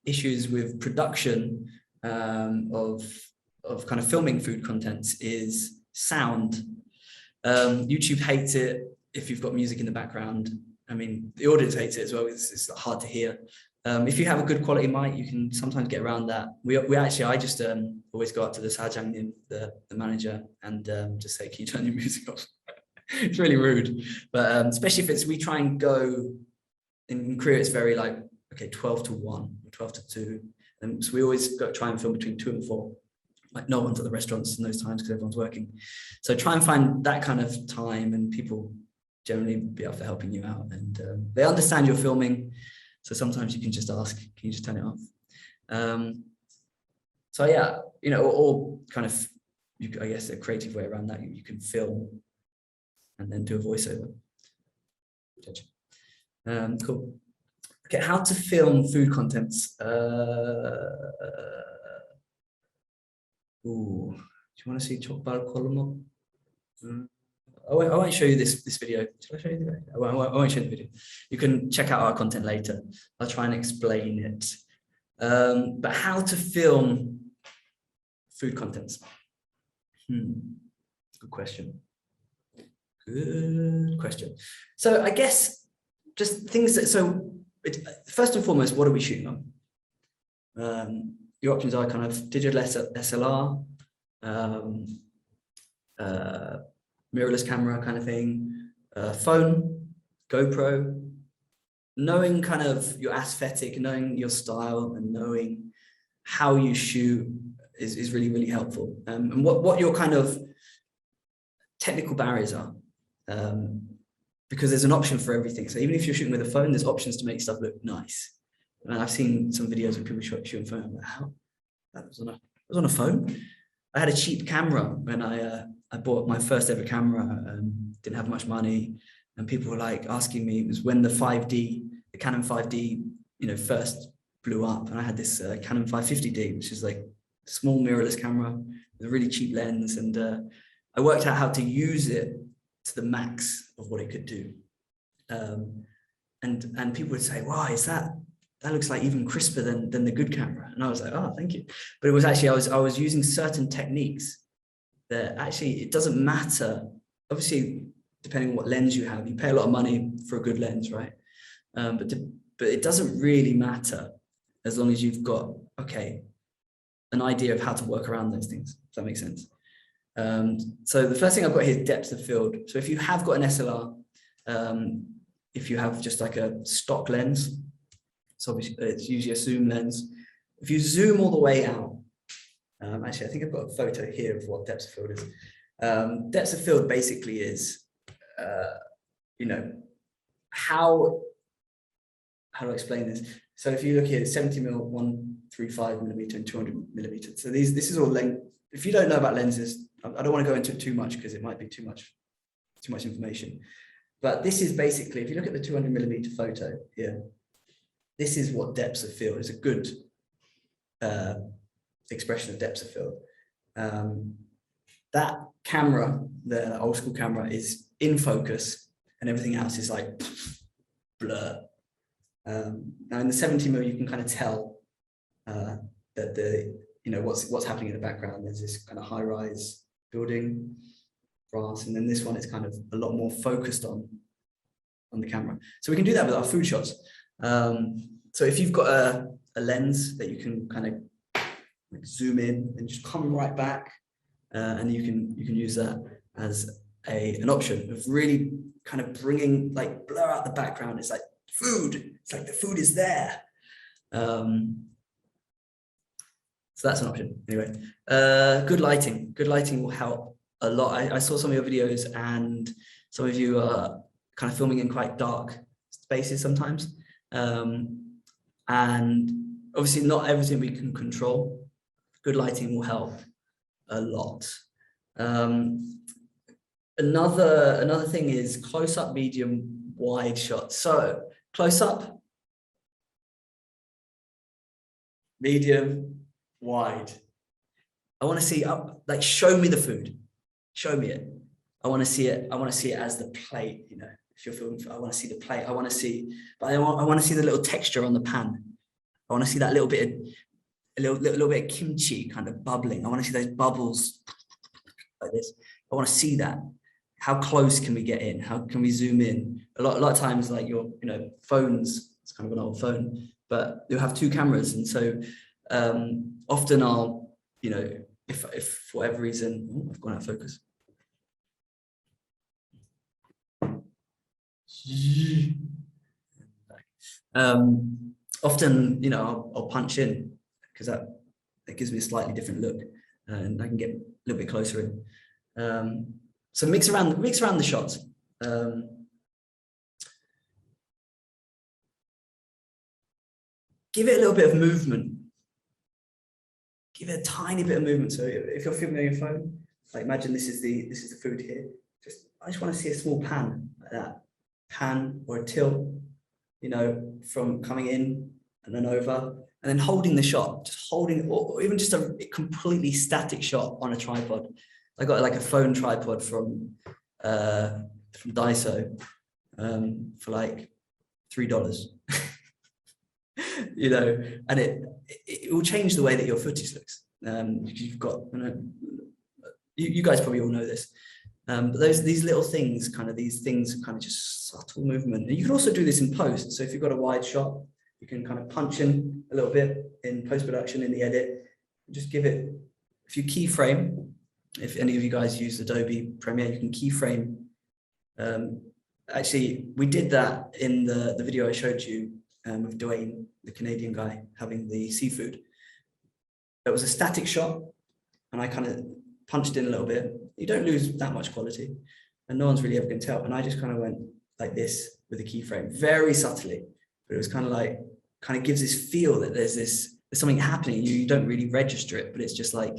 issues with production of kind of filming food contents, is sound. YouTube hates it if you've got music in the background. I mean, the audience hates it as well. It's hard to hear. If you have a good quality mic, you can sometimes get around that. I just always go up to the Sajang, the manager, and just say, can you turn your music off? It's really rude, but especially if we try and go, in Korea, it's very like, okay, 12 to 1, 12 to 2. And so we always try and film between 2 and 4. Like no one's at the restaurants in those times because everyone's working. So try and find that kind of time, and people generally be up for helping you out, and they understand you're filming. So sometimes you can just ask, can you just turn it off? So yeah, you know, or kind of, I guess a creative way around that, you can film and then do a voiceover. Cool. Okay, how to film food contents. Ooh, do you want to see Chokbal Kolomok? I won't show you this video. Should I show you the video? I won't show you the video. You can check out our content later. I'll try and explain it. But how to film food contents? Good question. Good question. So I guess just things that, first and foremost, what are we shooting on? Your options are kind of digital SLR, mirrorless camera kind of thing, phone, GoPro. Knowing kind of your aesthetic, knowing your style, and knowing how you shoot is really, really helpful. And what your kind of technical barriers are, because there's an option for everything. So even if you're shooting with a phone, there's options to make stuff look nice. And I've seen some videos where people shooting phone. I'm like, how? That was on a phone. I had a cheap camera when I bought my first ever camera. Didn't have much money, and people were like asking me. It was when the Canon 5D, first blew up, and I had this Canon 550D, which is like a small mirrorless camera with a really cheap lens, and I worked out how to use it to the max of what it could do. And people would say, "Wow, that looks like even crisper than the good camera." And I was like, "Oh, thank you." But it was actually, I was using certain techniques that actually, it doesn't matter. Obviously, depending on what lens you have, you pay a lot of money for a good lens, right? But it doesn't really matter as long as you've got, an idea of how to work around those things. Does that make sense? So the first thing I've got here is depth of field. So if you have got an SLR, if you have just like a stock lens, so obviously it's usually a zoom lens. If you zoom all the way out, actually, I think I've got a photo here of what depth of field is. Depth of field basically is, you know, how do I explain this? So if you look here, 70 mm, 135 millimeter, and 200 millimeter. So this is all length. If you don't know about lenses, I don't want to go into it too much because it might be too much information. But this is basically, if you look at the 200 millimeter photo here, this is what depth of field is. A good expression of depth of field. That camera, the old school camera, is in focus, and everything else is like blur. Now in the 70 mm, you can kind of tell that what's happening in the background. There's this kind of high-rise building, grass, and then this one is kind of a lot more focused on the camera. So we can do that with our food shots. So if you've got a lens that you can kind of like zoom in and just come right back, and you can use that as an option of really kind of bringing, like, blur out the background. It's like food. It's like the food is there. So that's an option. Anyway, good lighting. Good lighting will help a lot. I saw some of your videos, and some of you are kind of filming in quite dark spaces sometimes. And obviously not everything we can control. Good lighting will help a lot. Another thing is close up, medium, wide shots. So close up, medium, wide. I want to see up, like, show me the food. Show me it. I want to see it. I want to see it as the plate, you know. If you're filming, I want to see the plate. I want to see, but I want to see the little texture on the pan. I want to see that little bit of kimchi kind of bubbling. I want to see those bubbles like this. I want to see that. How close can we get in? How can we zoom in? A lot of times, like your, phones, it's kind of an old phone, but you'll have two cameras. And so often I'll, if for whatever reason, I've gone out of focus. Often, I'll punch in because that gives me a slightly different look, and I can get a little bit closer in. So mix around the shots. Give it a little bit of movement. Give it a tiny bit of movement. So if you're filming on your phone, like, imagine this is the food here. I just want to see a small pan like that, pan or a tilt, from coming in and then over, and then holding the shot, just holding, or even just a completely static shot on a tripod. I got like a phone tripod from Dizon for like $3. And it will change the way that your footage looks. You've got, you guys probably all know this, but these little things, these things are kind of just subtle movement. And you can also do this in post. So if you've got a wide shot, you can kind of punch in a little bit in post-production, in the edit, just give it, if you keyframe, if any of you guys use Adobe Premiere, you can keyframe. Actually, we did that in the video I showed you with Dwayne, the Canadian guy, having the seafood. It was a static shot, and I kind of punched in a little bit. You don't lose that much quality, and no one's really ever going to tell. And I just kind of went like this with a keyframe, very subtly, but it was kind of gives this feel that there's something happening. You don't really register it, but it's just like,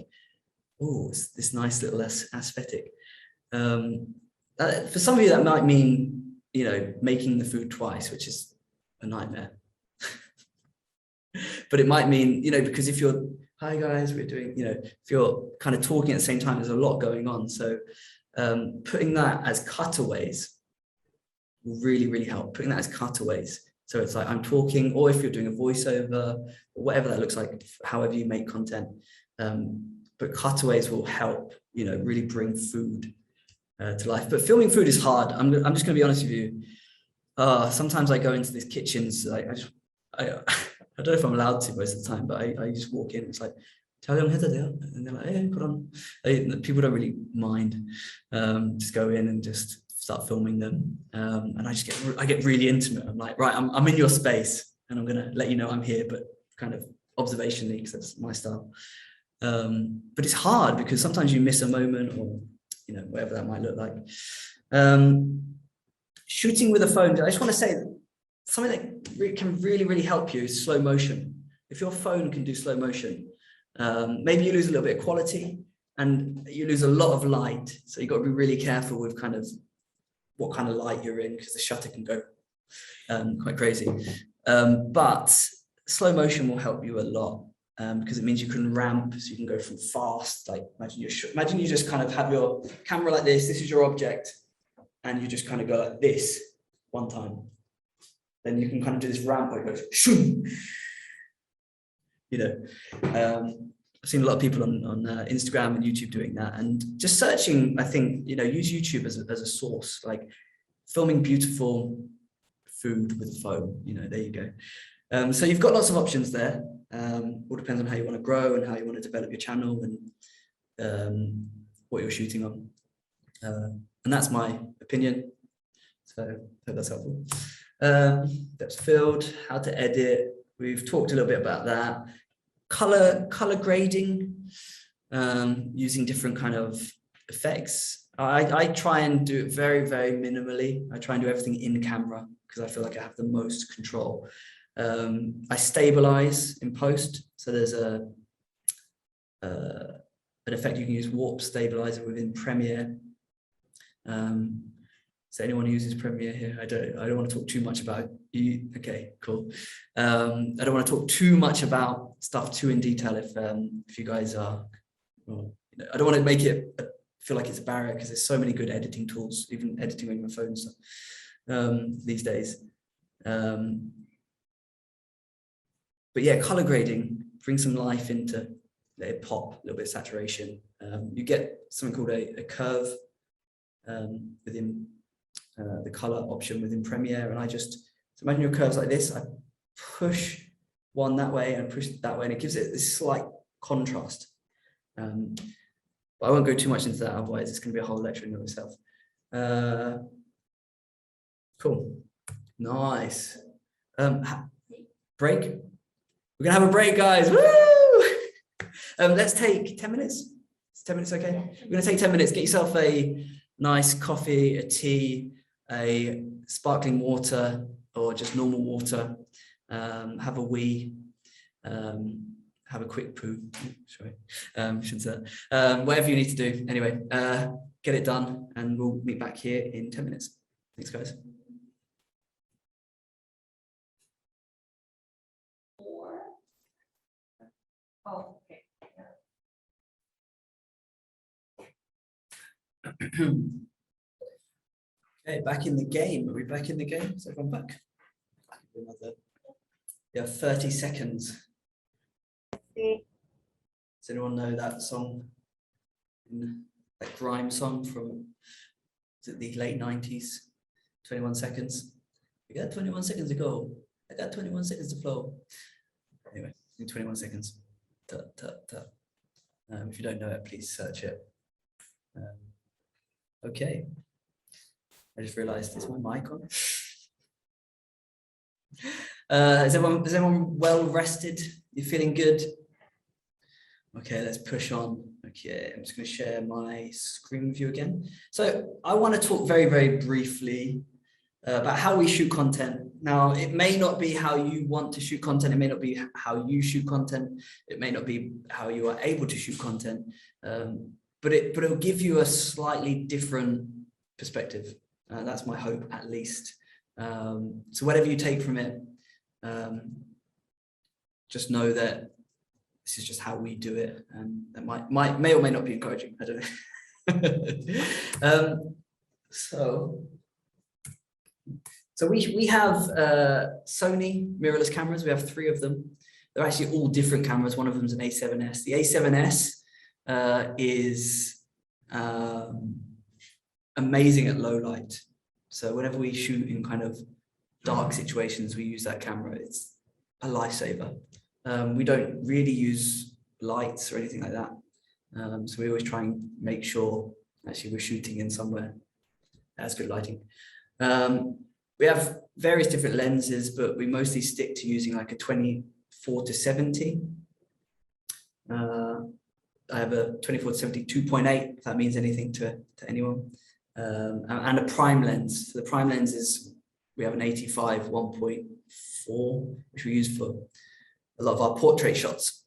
oh, it's this nice little aesthetic. For some of you, that might mean, making the food twice, which is a nightmare. But it might mean, because if you're, hi guys, we're doing, if you're kind of talking at the same time, there's a lot going on. So putting that as cutaways will really, really help. Putting that as cutaways. So it's like I'm talking, or if you're doing a voiceover, or whatever that looks like, however you make content. But cutaways will help, really bring food to life. But filming food is hard. I'm just going to be honest with you. Sometimes I go into these kitchens, I don't know if I'm allowed to most of the time, but I just walk in. It's like, and they're like, hey, put on. People don't really mind. Just go in and just start filming them, and I get really intimate. I'm like, right, I'm in your space, and I'm gonna let you know I'm here, but kind of observationally, because that's my style. But it's hard because sometimes you miss a moment, or you know, whatever that might look like. Shooting with a phone, I just want to say something that can really help you is slow motion. If your phone can do slow motion, maybe you lose a little bit of quality and you lose a lot of light. So you've got to be really careful with kind of what kind of light you're in, because the shutter can go quite crazy. But slow motion will help you a lot, because it means you can ramp, so you can go from fast, like imagine you just kind of have your camera like this is your object, and you just kind of go like this one time. Then you can kind of do this ramp where it goes shoom. You know, I've seen a lot of people on Instagram and YouTube doing that, and just searching, I think, you know, use YouTube as a source, like filming beautiful food with a phone, you know, there you go. So you've got lots of options there. All depends on how you want to grow and how you want to develop your channel and what you're shooting on. And that's my opinion. So I hope that's helpful. Depth filled, how to edit. We've talked a little bit about that. Color grading, using different kind of effects. I try and do it very minimally. I try and do everything in camera because I feel like I have the most control. I stabilize in post. So there's an effect you can use, warp stabilizer within Premiere. So anyone who uses Premiere here, I don't want to talk too much about you. Okay, cool. I don't want to talk too much about stuff too in detail if you guys are, well, you know, I don't want to make it feel like it's a barrier, because there's so many good editing tools, even editing on your phone stuff these days. But yeah, color grading, bring some life into, let it pop, a little bit of saturation. You get something called a curve within the color option within Premiere, and so imagine your curves like this. I push one that way and push it that way, and it gives it this slight contrast. But I won't go too much into that, otherwise it's going to be a whole lecture in itself. Cool, nice. Break. We're gonna have a break, guys. Woo! Let's take 10 minutes. Is 10 minutes okay? We're gonna take 10 minutes. Get yourself a nice coffee, a tea, a sparkling water, or just normal water. Have a wee. Have a quick poo. Sorry, shouldn't say that. Whatever you need to do. Anyway, get it done, and we'll meet back here in 10 minutes. Thanks, guys. Oh, okay. Okay, back in the game. Are we back in the game? Is everyone back? Yeah, 30 seconds. Does anyone know that song? That grime song from, is it the late 90s? 21 seconds. We got 21 seconds to go. I got 21 seconds to flow. Anyway, in 21 seconds. If you don't know it, please search it. Okay. I just realized, is my mic on? Is everyone well rested? You feeling good? Okay, let's push on. Okay, I'm just going to share my screen with you again. So I want to talk very briefly about how we shoot content. Now, it may not be how you want to shoot content. It may not be how you shoot content. It may not be how you are able to shoot content. But it'll give you a slightly different perspective. That's my hope, at least. So whatever you take from it, just know that this is just how we do it, and that may or may not be encouraging. I don't know. So we have Sony mirrorless cameras. We have 3 of them. They're actually all different cameras. One of them is an A7S. The A7S is amazing at low light. So whenever we shoot in kind of dark situations, we use that camera. It's a lifesaver. We don't really use lights or anything like that. So we always try and make sure actually we're shooting in somewhere that has good lighting. We have various different lenses, but we mostly stick to using like a 24 to 70. I have a 24-70 2.8, if that means anything to anyone, and a prime lens. So the prime lens is, we have an 85 1.4, which we use for a lot of our portrait shots.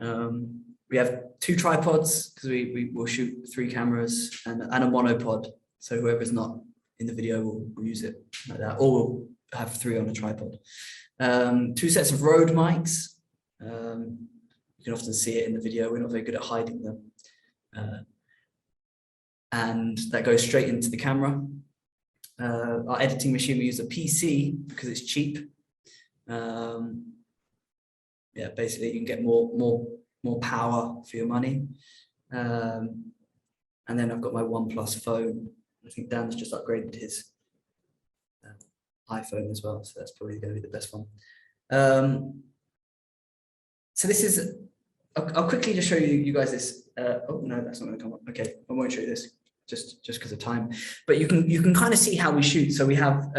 We have 2 tripods because we will shoot 3 cameras, and a monopod. So whoever's not in the video will use it like that, or we'll have 3 on a tripod. 2 sets of Rode mics. You can often see it in the video. We're not very good at hiding them. And that goes straight into the camera. Our editing machine, we use a PC because it's cheap. Yeah, basically you can get more power for your money. And then I've got my OnePlus phone. I think Dan's just upgraded his iPhone as well, so that's probably going to be the best one. So this is, I'll quickly just show you guys this. Oh no, that's not going to come up. Okay, I won't show you this just because of time. But you can kind of see how we shoot. So we have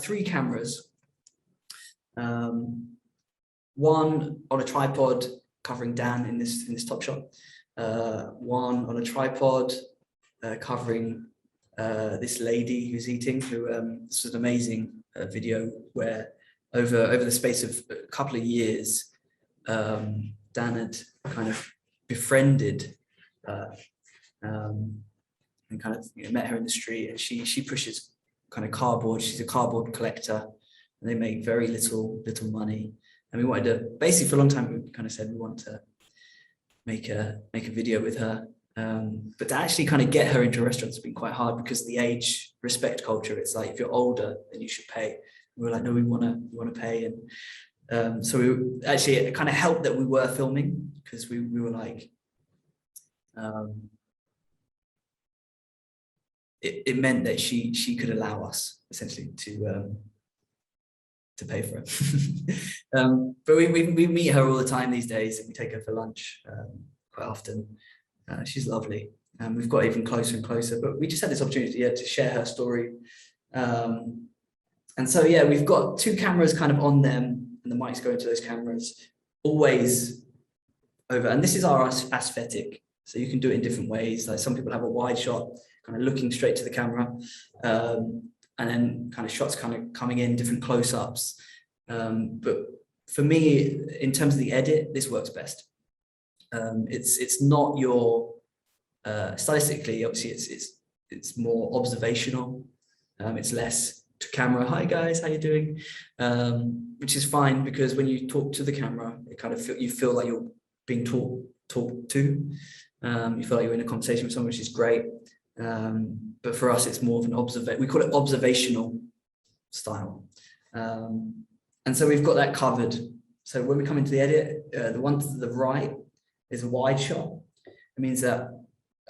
3 cameras. One on a tripod covering Dan in this top shot. One on a tripod covering this lady who's eating. This was an amazing video where over the space of a couple of years, Dan had kind of befriended her and kind of met her in the street, and she pushes kind of cardboard. She's a cardboard collector, and they make very little money. And we wanted to, basically for a long time, we kind of said we want to make a video with her. But to actually kind of get her into restaurants has been quite hard because the age respect culture. It's like if you're older, then you should pay. We were like, no, we want to pay. And so we actually, it kind of helped that we were filming because we were like, it meant that she could allow us essentially to pay for it. But we meet her all the time these days, and we take her for lunch quite often. She's lovely, and we've got even closer and closer. But we just had this opportunity to share her story, and so yeah, we've got 2 cameras kind of on them, and the mics go into those cameras, always over. And this is our aesthetic, so you can do it in different ways. Like some people have a wide shot, kind of looking straight to the camera, and then kind of shots kind of coming in, different close-ups. But for me, in terms of the edit, this works best. It's not your stylistically, obviously it's more observational. It's less to camera. Hi guys, how you doing? Which is fine because when you talk to the camera, it kind of you feel like you're being talked to. You feel like you're in a conversation with someone, which is great. But for us, it's more of an we call it observational style. And so we've got that covered. So when we come into the edit, the one to the right is a wide shot. It means that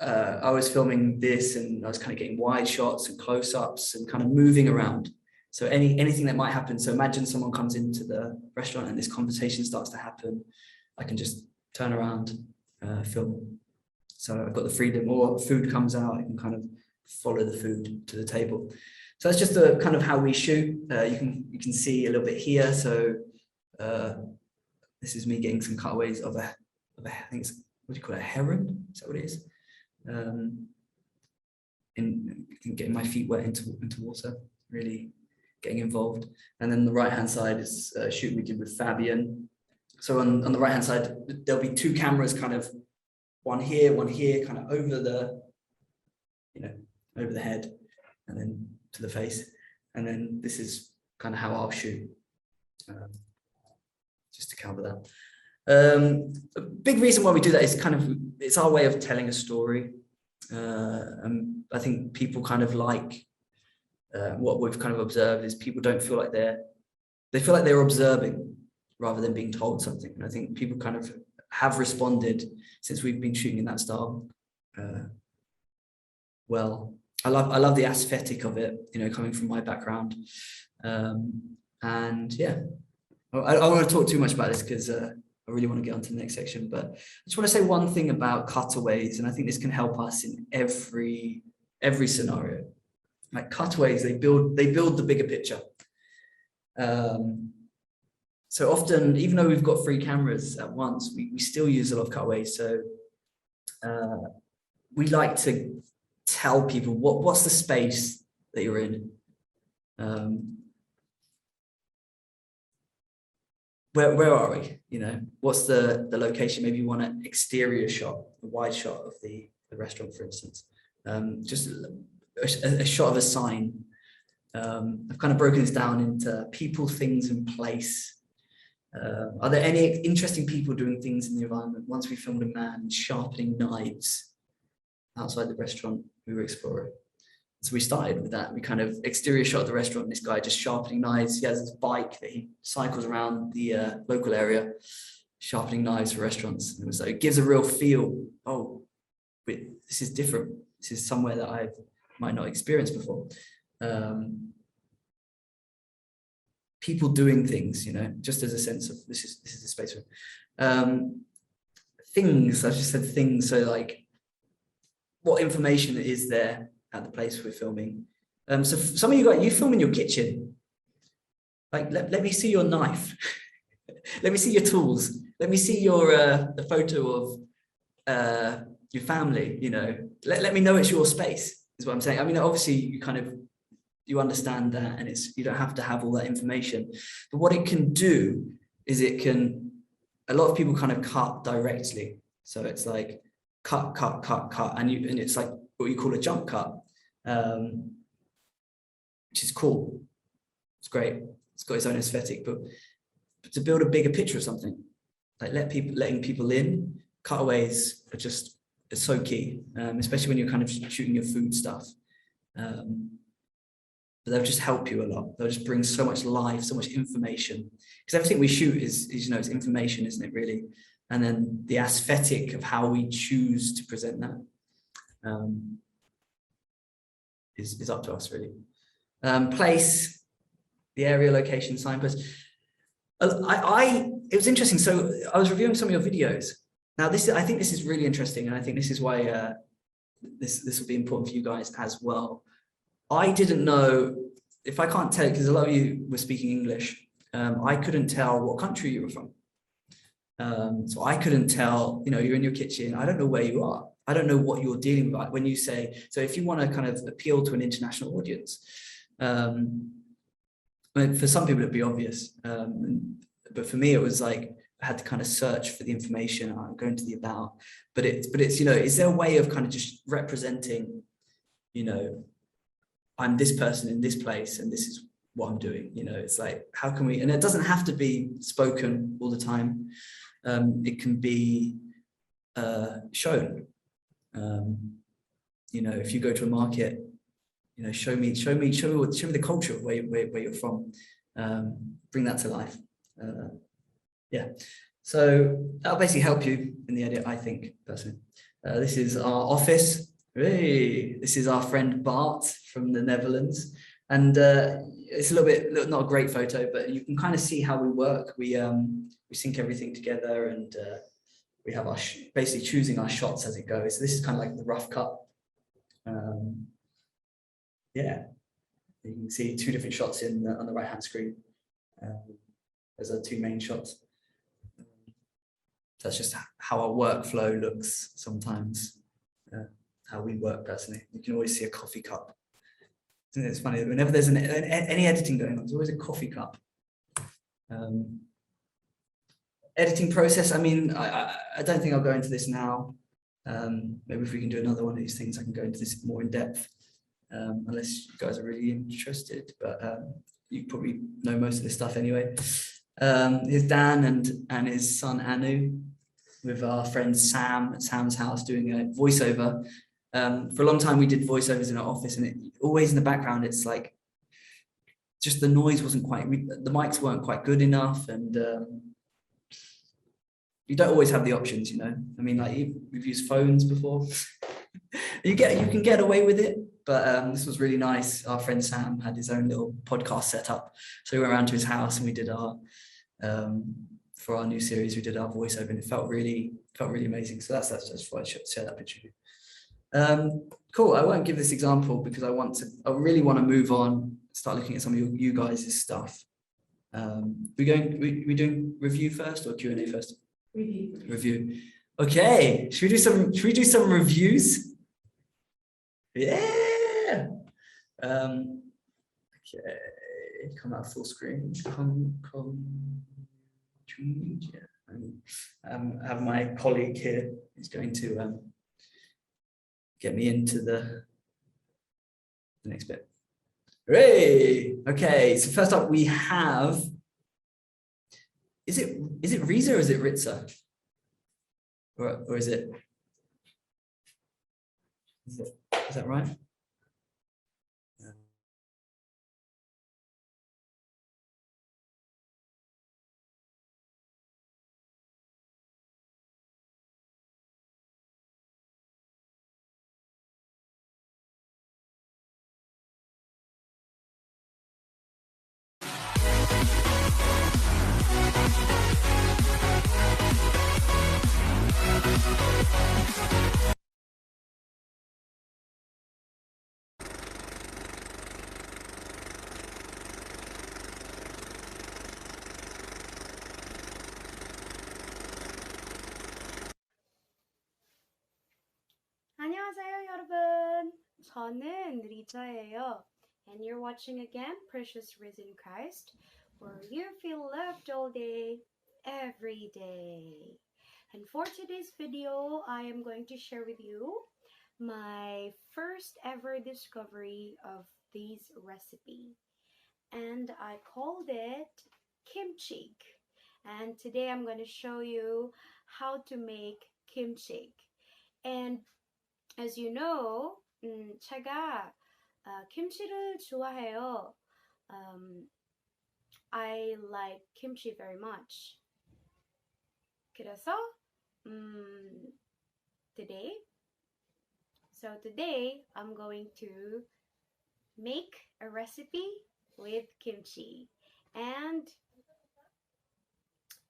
I was filming this and I was kind of getting wide shots and close-ups and kind of moving around. So anything that might happen. So imagine someone comes into the restaurant and this conversation starts to happen. I can just turn around, film. So I've got the freedom, or food comes out, I can kind of follow the food to the table. So that's just the kind of how we shoot. You can see a little bit here. So this is me getting some cutaways of I think it's, what do you call it, a heron? Is that what it is? In getting my feet wet into water, really getting involved. And then the right-hand side is a shoot we did with Fabian. So on the right-hand side, there'll be 2 cameras, kind of one here, kind of over the, over the head, and then to the face. And then this is kind of how I'll shoot, just to cover that. A big reason why we do that is it's our way of telling a story. And I think people kind of like, what we've kind of observed is people don't feel like they feel like they're observing rather than being told something. And I think people kind of have responded since we've been shooting in that style. Well, I love the aesthetic of it, coming from my background. And yeah, I don't want to talk too much about this because I really want to get on to the next section, but I just want to say one thing about cutaways, and I think this can help us in every scenario. Like cutaways, they build the bigger picture. so often, even though we've got 3 cameras at once, we still use a lot of cutaways. So we like to tell people what's the space that you're in. Where are we? You know, what's the location? Maybe you want an exterior shot, a wide shot of the restaurant, for instance. Just a shot of a sign. I've kind of broken this down into people, things, and place. Are there any interesting people doing things in the environment? Once we filmed a man sharpening knives outside the restaurant we were exploring. So we started with that. We kind of exterior shot of the restaurant, this guy just sharpening knives. He has this bike that he cycles around the local area, sharpening knives for restaurants. And it was like, it gives a real feel. Oh, wait, this is different. This is somewhere that I might not experience before. People doing things, you know, just as a sense of this is the space. Things, I've just said things. So like, what information is there at the place we're filming? So some of you film in your kitchen. Like, let me see your knife. Let me see your tools. Let me see your the photo of your family. You know, let me know it's your space. Is what I'm saying. I mean, obviously, you understand that, and you don't have to have all that information. But what it can do is a lot of people kind of cut directly. So it's like cut, and it's like what you call a jump cut, which is cool. It's great. It's got its own aesthetic, but to build a bigger picture of something, like letting people in, cutaways it's so key, especially when you're kind of shooting your food stuff. But they'll just help you a lot. They'll just bring so much life, so much information. Because everything we shoot is you know, it's information, isn't it, really? And then the aesthetic of how we choose to present that is up to us, really. Place, the area, location, signpost. It was interesting. So I was reviewing some of your videos. Now, I think this is really interesting, and I think this is why this will be important for you guys as well. I didn't know, if I can't tell, because a lot of you were speaking English, I couldn't tell what country you were from. So I couldn't tell, you know, you're in your kitchen. I don't know where you are. I don't know what you're dealing with. When you say, so if you want to kind of appeal to an international audience, I mean, for some people it'd be obvious. But for me, it was like, I had to kind of search for the information. I'm going to the about, but it's, you know, is there a way of kind of just representing, you know, I'm this person in this place and this is what I'm doing, you know, it's like, how can we, and it doesn't have to be spoken all the time. It can be shown. You know, if you go to a market, you know, show me the culture of where you're from. Bring that to life. Yeah, so that'll basically help you in the edit, I think, personally. This is our office. Hey, this is our friend Bart from the Netherlands, and it's a little bit not a great photo, but you can kind of see how we work. We sync everything together, and we have our basically choosing our shots as it goes. So this is kind of like the rough cut. Yeah, you can see 2 different shots on the right hand screen. Those are 2 main shots. That's just how our workflow looks sometimes. How we work personally. You can always see a coffee cup. Isn't it? It's funny, whenever there's any editing going on, there's always a coffee cup. Editing process, I mean, I don't think I'll go into this now. Maybe if we can do another one of these things, I can go into this more in depth, unless you guys are really interested, but you probably know most of this stuff anyway. Here's Dan and his son Anu with our friend Sam at Sam's house doing a voiceover. For a long time we did voiceovers in our office, and always in the background it's like just the noise wasn't quite, the mics weren't quite good enough, and you don't always have the options, you know. I mean, like we've used phones before. you can get away with it, but this was really nice. Our friend Sam had his own little podcast set up, so we went around to his house and we did our for our new series, we did our voiceover, and it felt really amazing. So that's just why I should share that picture. Cool. I won't give this example because I really want to move on, start looking at some of you guys' stuff. We doing review first or Q&A first? Review. Review. Okay, should we do some reviews? Yeah. Okay, come out full screen. I have my colleague here who's going to get me into the next bit. Hooray! Okay, so first up we have, is it Riza or is it Riza? Or is that right? 안녕하세요, 여러분. 저는 리자예요. And you're watching again Precious Risen Christ, where you feel loved all day, every day. And for today's video, I am going to share with you my first ever discovery of this recipe. And I called it kimchi. And today I'm going to show you how to make kimchi. And as you know, 제가 kimchi를 좋아해요. I like kimchi very much. 그래서 today I'm going to make a recipe with kimchi. And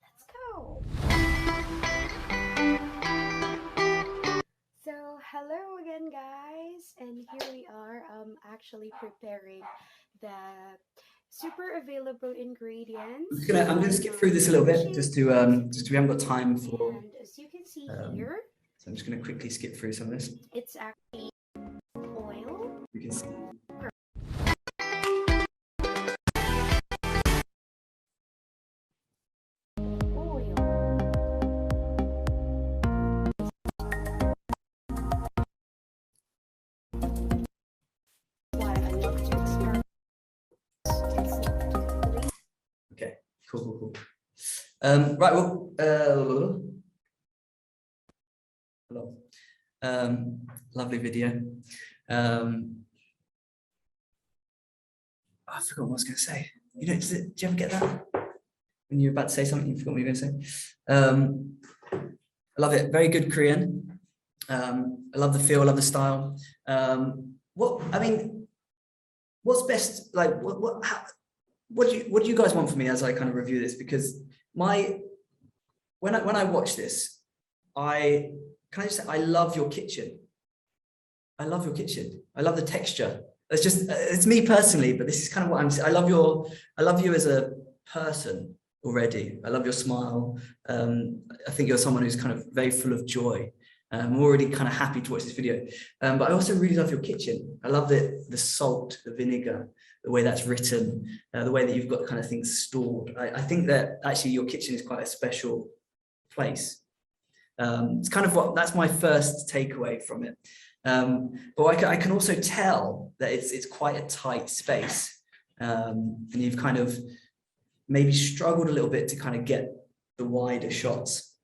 let's go. So hello again, guys, and here we are actually preparing the super available ingredients. I'm gonna skip through this a little bit just to we haven't got time for. And as you can see here, so I'm just gonna quickly skip through some of this. it's actually oil. You can see. Okay, cool. Right, well, hello. Lovely video. I forgot what I was going to say. You know, do you ever get that? When you're about to say something, you forgot what you were going to say. I love it. Very good Korean. I love the feel, I love the style. What's best? Like, what do you guys want from me as I kind of review this? Because when I watch this, I love your kitchen. I love your kitchen. I love the texture. It's me personally, but this is kind of what I love you as a person already. I love your smile. I think you're someone who's kind of very full of joy. I'm already kind of happy to watch this video. But I also really love your kitchen. I love the salt, the vinegar, the way that's written, the way that you've got kind of things stored. I think that actually your kitchen is quite a special place. It's kind of that's my first takeaway from it. But I can also tell that it's quite a tight space, and you've kind of maybe struggled a little bit to kind of get the wider shots.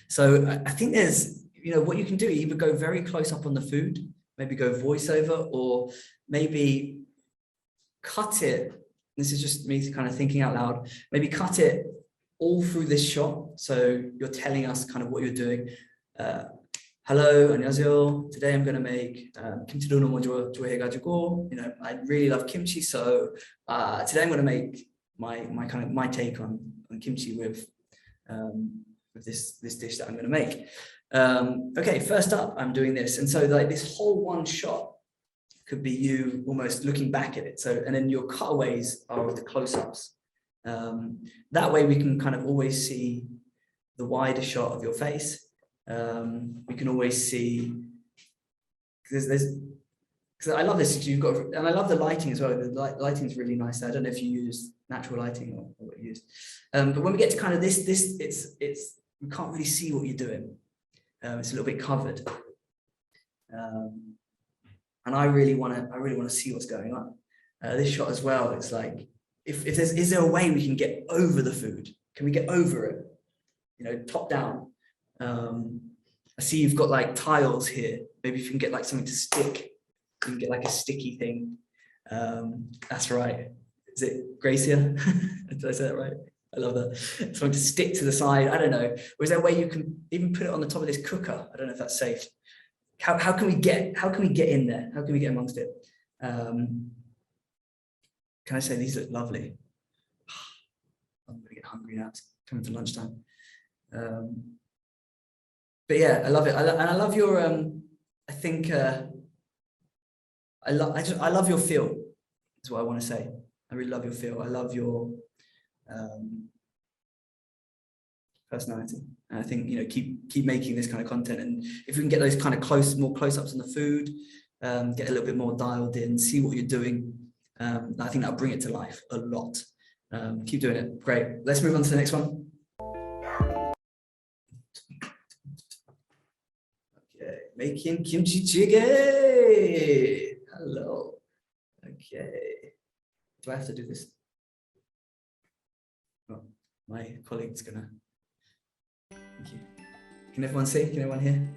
So I think there's, what you can do, either go very close up on the food, maybe go voiceover, or maybe cut it. This is just me kind of thinking out loud. Maybe cut it all through this shot. So you're telling us kind of what you're doing. Hello, 안녕하세요. Today I'm going to make kimchi 너무 좋아해가지고, I really love kimchi. So today I'm going to make my take on kimchi with this dish that I'm going to make. Okay, first up, I'm doing this, and so like this whole one shot could be you almost looking back at it. So, and then your cutaways are with the close-ups. That way we can kind of always see the wider shot of your face. We can always see, because I love this, you've got, and I love the lighting as well. The lighting is really nice. I don't know if you use natural lighting or what you use, but when we get to kind of this, it's we can't really see what you're doing. It's a little bit covered, and I really want to see what's going on. This shot as well. It's like, is there a way we can get over the food? Can we get over it? You know, top down. I see you've got like tiles here. Maybe if you can get like something to stick, you can get like a sticky thing. That's right. Is it Gracia? Did I say that right? I love that. Something to stick to the side. I don't know. Or is there a way you can even put it on the top of this cooker? I don't know if that's safe. How can we get in there? How can we get amongst it? Can I say these look lovely? I'm gonna get hungry now. It's coming to lunchtime. But yeah, I love it. And I love your. I think I love your feel. Is what I want to say. I really love your feel. I love your personality. And I think, you know, keep making this kind of content. And if we can get those kind of more close-ups on the food, get a little bit more dialed in, see what you're doing. I think that'll bring it to life a lot. Keep doing it. Great. Let's move on to the next one. Okay, making kimchi jjigae. Hello. Okay. Do I have to do this? Oh, my colleague's gonna. Thank you. Can everyone see? Can everyone hear?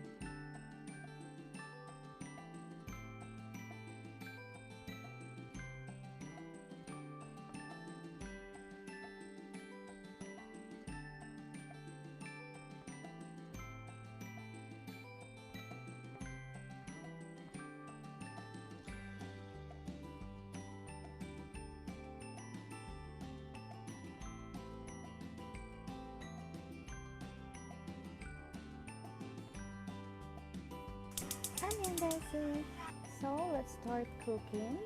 So let's start cooking.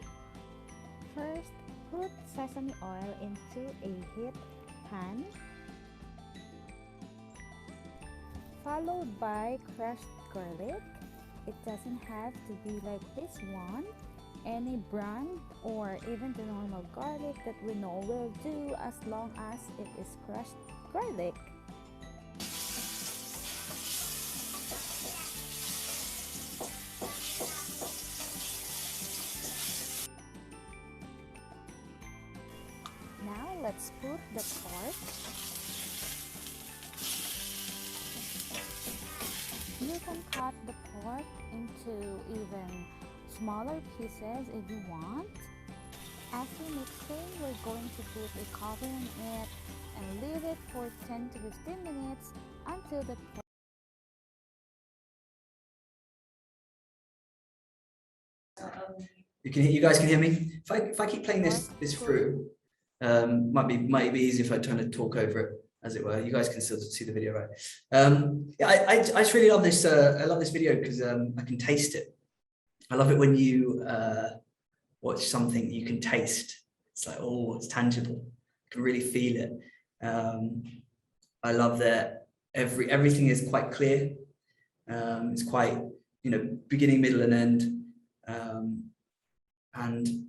First, put sesame oil into a heat pan, followed by crushed garlic. It doesn't have to be like this one. Any brand or even the normal garlic that we know will do, as long as it is crushed garlic. Let's put the pork. You can cut the pork into even smaller pieces if you want. As you're mixing, we're going to put a cover on it and leave it for 10 to 15 minutes until the pork. You guys can hear me? If I keep playing this through, might be easy if I try to talk over it, as it were. You guys can still see the video, right? Yeah, I just really love this. I love this video because I can taste it. I love it when you watch something you can taste. It's like, oh, it's tangible. You can really feel it. I love that everything is quite clear. It's quite, you know, beginning, middle, and end. And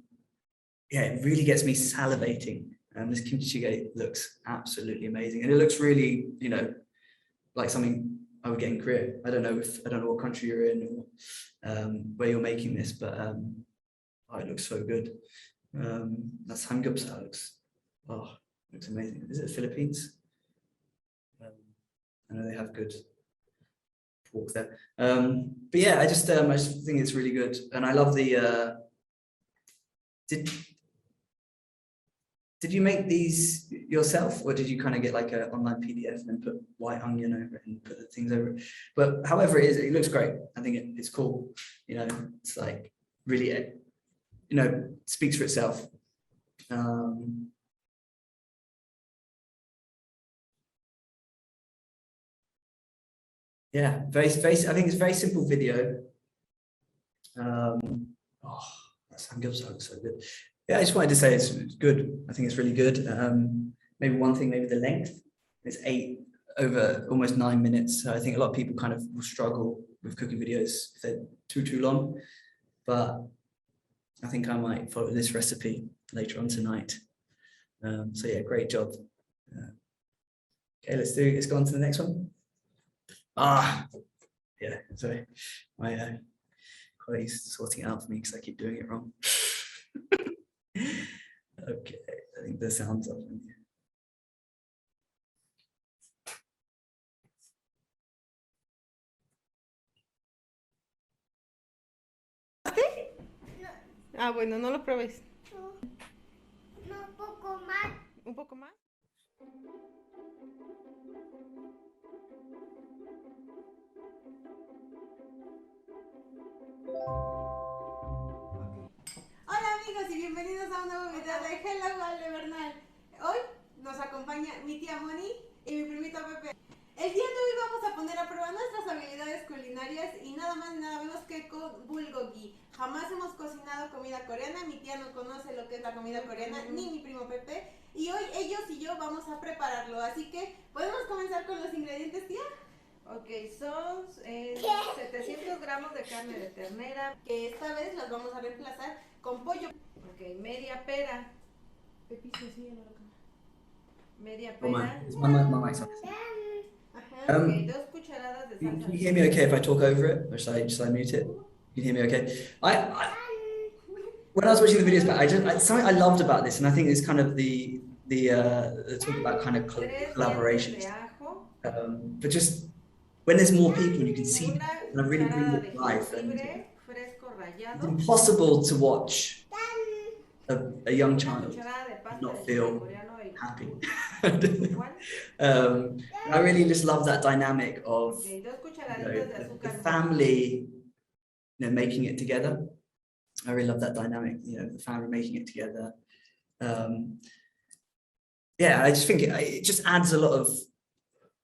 yeah, it really gets me salivating. And this kimchi jjigae looks absolutely amazing, and it looks really, you know, like something I would get in Korea. I don't know what country you're in or where you're making this, but oh, it looks so good. That's samgyeopsal. Looks amazing. Is it Philippines? I know they have good pork there. But yeah, I just think it's really good, and I love the. Did you make these yourself, or did you kind of get like an online PDF and then put white onion over it and put the things over it? But however it is, it looks great. I think it's cool. You know, it's like really, you know, speaks for itself. Yeah, I think it's a very simple video. Oh, that samgyeopsal looks so good. Yeah, I just wanted to say it's good. I think it's really good. maybe one thing, maybe the length. It's 8 over almost 9 minutes. So I think a lot of people kind of will struggle with cooking videos if they're too long. But I think I might follow this recipe later on tonight. So yeah, great job. Okay, let's go on to the next one. Yeah, sorry. My colleague's sorting it out for me because I keep doing it wrong. Okay, I think the sound's up. Ah, bueno, no lo pruebes. No, un poco más. ¿Un poco más? Hola amigos y bienvenidos a un nuevo video de HelloAleBernal. Hoy nos acompaña mi tía Moni y mi primito Pepe. El día de hoy vamos a poner a prueba nuestras habilidades culinarias y nada más y nada menos que con bulgogi. Jamás hemos cocinado comida coreana, mi tía no conoce lo que es la comida coreana, ni mi primo Pepe. Y hoy ellos y yo vamos a prepararlo, así que ¿podemos comenzar con los ingredientes, tía? Ok, son 700 gramos de carne de ternera, que esta vez las vamos a reemplazar con pollo. Ok, media pera. Pepi, sí, no lo cambia. Media pera. Ajá, ok, 2 cucharadas de salsa. Can you hear me okay if I talk over it? Or should I mute it? You can hear me okay? When I was watching the videos back, something I loved about this, and I think it's kind of the talk about kind of collaborations. But just when there's more people, you can see people, and I really bring it to life. And it's impossible to watch a young child not feel happy. I really just love that dynamic of the family, making it together. I really love that dynamic, the family making it together. Yeah, I just think it just adds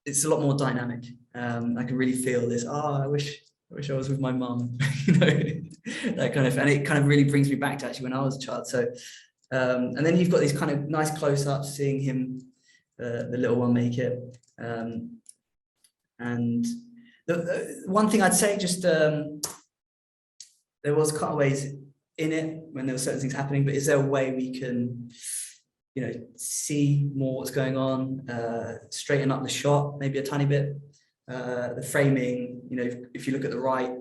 it's a lot more dynamic. I can really feel this. I wish I was with my mum, that kind of, and it kind of really brings me back to actually when I was a child. So, and then you've got these kind of nice close-ups, seeing him, the little one, make it. And the one thing I'd say, just there was cutaways in it when there were certain things happening, but is there a way we can, see more what's going on, straighten up the shot maybe a tiny bit, the framing, if you look at the right,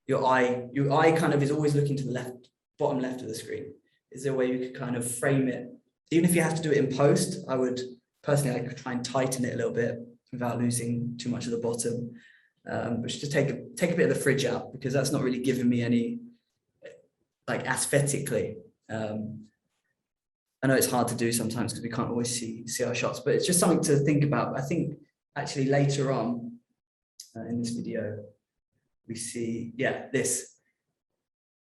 your eye kind of is always looking to the left, bottom left of the screen. Is there a way you could kind of frame it? Even if you have to do it in post, I could try and tighten it a little bit without losing too much of the bottom. But just take a bit of the fridge out, because that's not really giving me any, like, aesthetically. I know it's hard to do sometimes because we can't always see our shots, but it's just something to think about. I think actually later on in this video, we see, this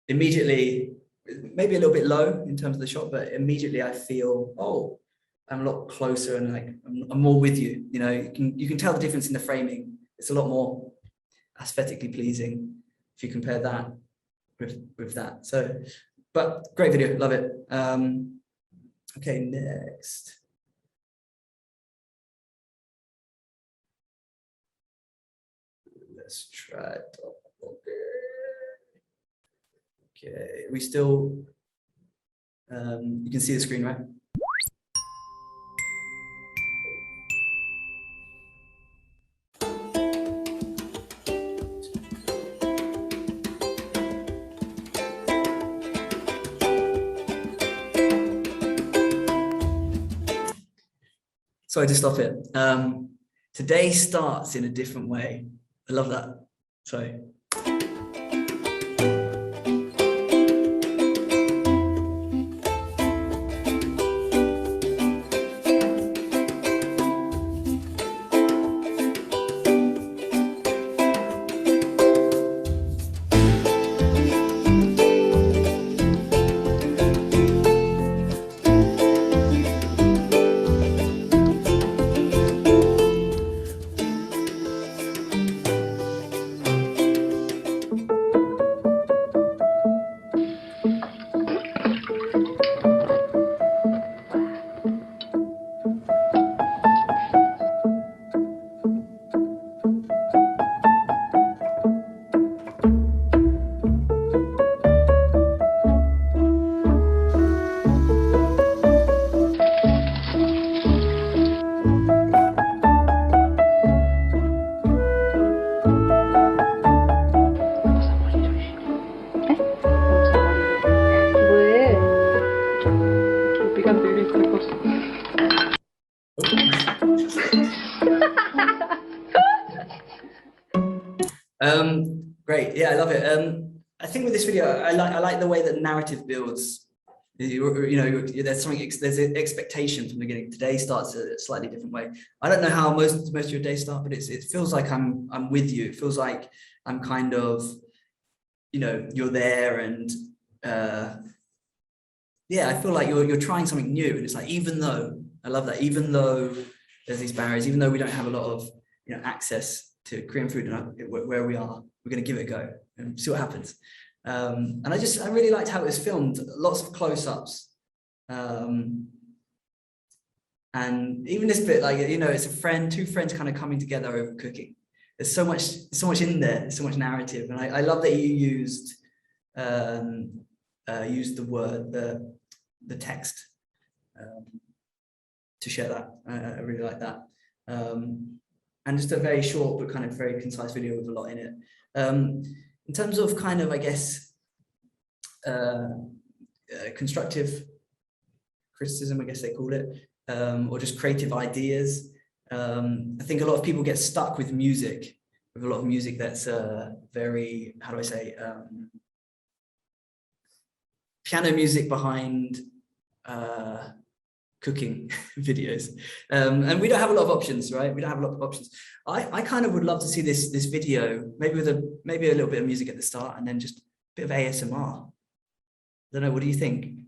immediately, maybe a little bit low in terms of the shot, but immediately I feel, I'm a lot closer and like I'm more with you. You can tell the difference in the framing. It's a lot more aesthetically pleasing if you compare that with that. So, but great video, love it. Okay, next. Let's try it. Okay, we still, you can see the screen, right? Sorry to stop it. Today starts in a different way. I love that. Sorry. Great. Yeah, I love it. I think with this video, I like the way that narrative builds. There's there's an expectation from the beginning. Today starts a slightly different way. I don't know how most of your days start, but it feels like I'm with you. It feels like I'm kind of, you're there, and yeah, I feel like you're trying something new, and it's like, even though I love that, even though there's these barriers, even though we don't have a lot of access to Korean food where we are, we're going to give it a go and see what happens. And I really liked how it was filmed. Lots of close-ups, and even this bit, like, it's two friends kind of coming together over cooking. There's so much in there. There's so much narrative, and I love that you used the word, the text, to share that. I really like that. And just a very short but kind of very concise video with a lot in it. In terms of kind of, I guess, constructive criticism, I guess they call it, or just creative ideas. I think a lot of people get stuck with music, with a lot of music that's very, how do I say, piano music behind cooking videos, and we don't have a lot of options, right? We don't have a lot of options. I kind of would love to see this video maybe with a little bit of music at the start, and then just a bit of ASMR. I don't know, what do you think?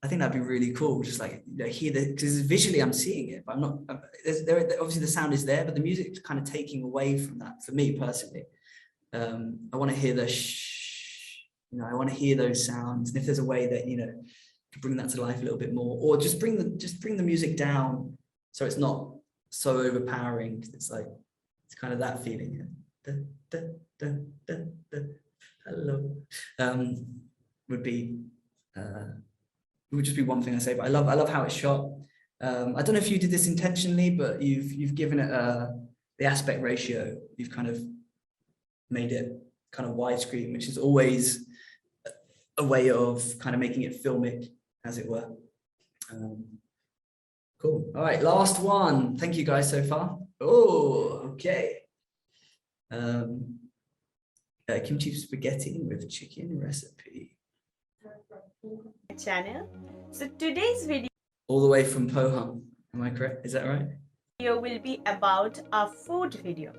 I think that'd be really cool. Just like, hear the, because visually I'm seeing it, but I'm not. Obviously the sound is there, but the music's kind of taking away from that for me personally. I want to hear the I want to hear those sounds, and if there's a way that to bring that to life a little bit more, or just bring the music down so it's not so overpowering. It's like, it's kind of that feeling. Hello, would just be one thing I say, but I love how it's shot. I don't know if you did this intentionally, but you've given it the aspect ratio. You've kind of made it kind of widescreen, which is always a way of kind of making it filmic, as it were. Cool. All right, last one. Thank you guys so far. Oh, okay. Kimchi spaghetti with chicken recipe. Channel. So today's video All the way from Pohang. Am I correct? Is that right? will be about a food video.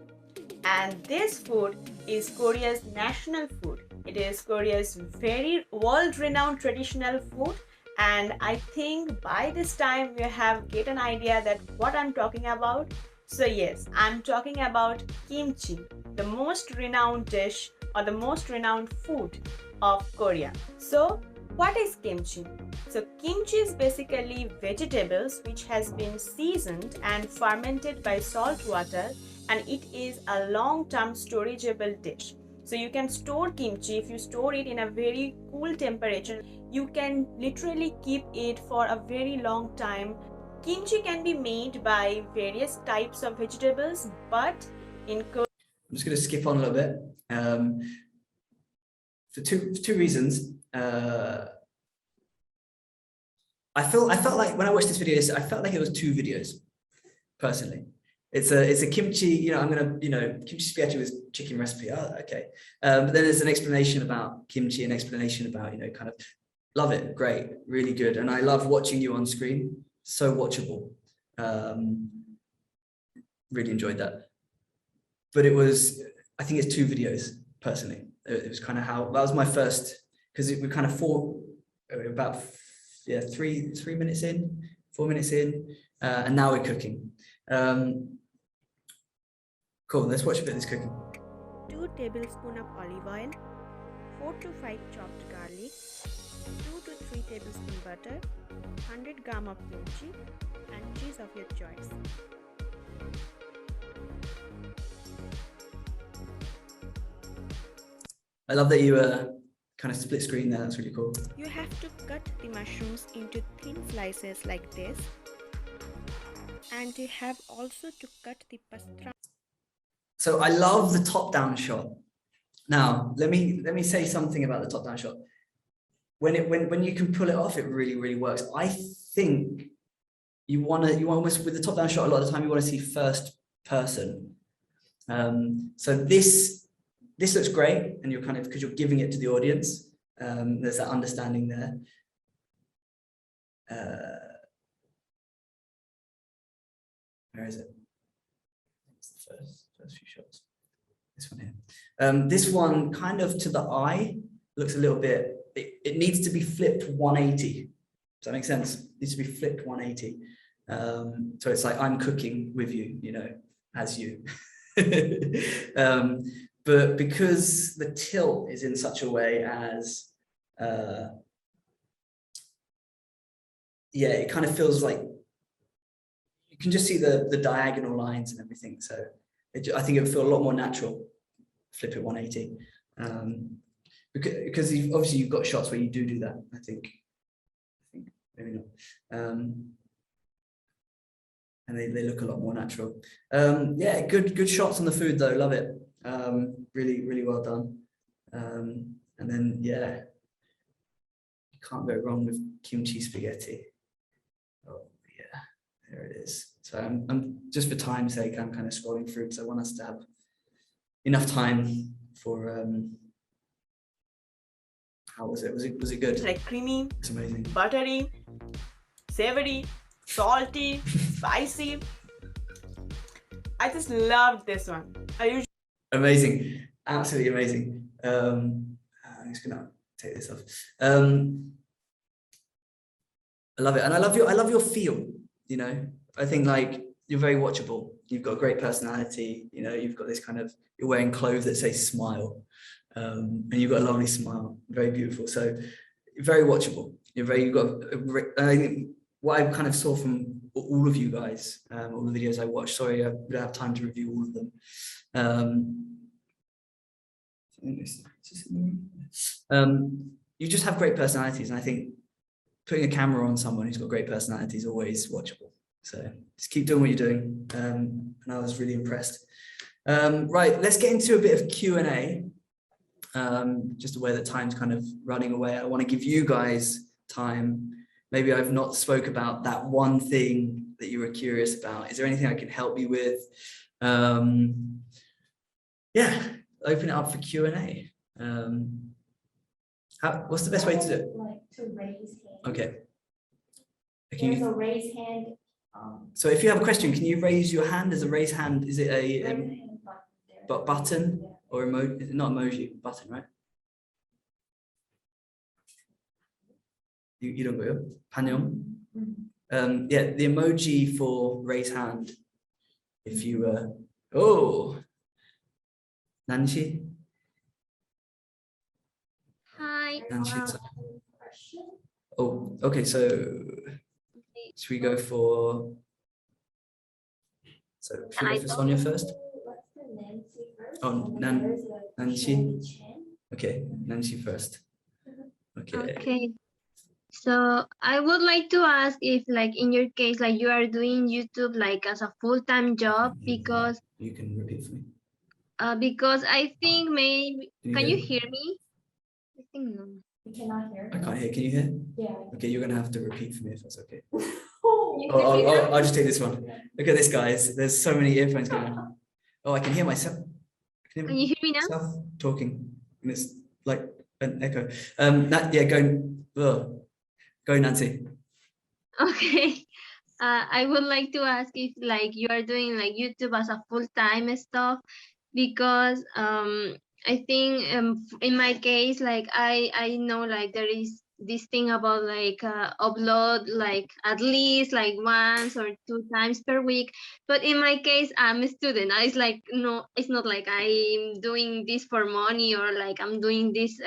And this food is Korea's national food. It is Korea's very world-renowned traditional food. And I think by this time you have get an idea that what I'm talking about. So yes, I'm talking about kimchi, the most renowned dish or the most renowned food of Korea. So what is kimchi? So kimchi is basically vegetables which has been seasoned and fermented by salt water, and it is a long-term storageable dish. So you can store kimchi. If you store it in a very cool temperature, you can literally keep it for a very long time. Kimchi can be made by various types of vegetables, but in Korea, I'm just going to skip on a little bit for two reasons. I felt like when I watched this video, I felt like it was two videos. Personally, it's a kimchi. I'm gonna kimchi spaghetti with chicken recipe. Oh, okay. But then there's an explanation about kimchi, an explanation about kind of love it, great, really good, and I love watching you on screen. So watchable. Really enjoyed that. But I think it's two videos personally. It was kind of how that was my first, because we kind of about 3 minutes in, 4 minutes in, and now we're cooking. Cool, let's watch a bit of this cooking. 2 tablespoons of olive oil, 4 to 5 chopped garlic, 2 to 3 tablespoons butter, 100 grams of kimchi, and cheese of your choice. I love that you kind of split screen there. That's really cool. You have to cut the mushrooms into thin slices like this, and you have also to cut the pastrami. So I love the top-down shot. Now let me say something about the top-down shot. When you can pull it off, it really works. I think you almost, with the top-down shot, a lot of the time you want to see first person. So this this looks great, and you're kind of, because you're giving it to the audience, there's that understanding there. Where is it? It's the first few shots. This one here. This one kind of to the eye looks a little bit, it needs to be flipped 180. Does that make sense? It needs to be flipped 180. So it's like I'm cooking with you, you know, as you. But because the tilt is in such a way as, yeah, it kind of feels like you can just see the diagonal lines and everything. So I think it would feel a lot more natural, flip it 180. Because obviously you've got shots where you do that, I think maybe not. And they look a lot more natural. Yeah, good shots on the food though, love it. Really well done. And then yeah, you can't go wrong with kimchi spaghetti. Oh yeah, there it is. So I'm just for time's sake, I'm kind of scrolling through because I want us to have enough time for how was it? Was it good? It's like creamy, It's amazing. buttery, savory, salty, spicy. I just loved this one. Amazing, absolutely amazing. I'm just gonna take this off. I love it, and I love your feel. You know, I think like you're very watchable. You've got a great personality. You know, you've got this kind of, you're wearing clothes that say smile, and you've got a lovely smile, very beautiful. So very watchable. You've got. I think what I kind of saw from all of you guys, all the videos I watched. Sorry, I don't have time to review all of them. You just have great personalities, and I think putting a camera on someone who's got great personality is always watchable. So just keep doing what you're doing, and I was really impressed. Right, let's get into a bit of Q&A. Just aware that time's kind of running away. I want to give you guys time. Maybe I've not spoke about that one thing that you were curious about. Is there anything I can help you with? Yeah, open it up for Q&A. What's the best way to do it? Like to raise hand. Okay. There's a raise hand. So if you have a question, can you raise your hand? As a raise hand, is it a raise hand button there. button Yeah. or emoji? Not emoji, button, right? You don't go. Panyom. Yeah, the emoji for raise hand. If you oh, Nancy. Hi. Nancy. Oh, okay. So should we go for? So should we go for Sonia first? Let's do Nancy first. Oh, Nancy. Okay, Nancy first. Okay. Okay. So I would like to ask if, like, in your case, like you are doing YouTube like as a full-time job, because You can repeat for me. because I think maybe, can you hear me? I think no. You cannot hear. I can't hear. Can you hear? Yeah. Okay, you're gonna have to repeat for me if that's okay. You Oh, can hear? I'll just take this one. Look at this, guys. There's so many earphones going on. Oh, I can hear myself. Can you hear me now? Myself talking, and it's like an echo. Yeah, go, Nancy. Okay. I would like to ask if like you are doing like YouTube as a full-time stuff, because I think in my case, like I know like there is this thing about like upload like at least like once or 2 times per week, but in my case I'm a student. It's like, no, it's not like I'm doing this for money or like I'm doing this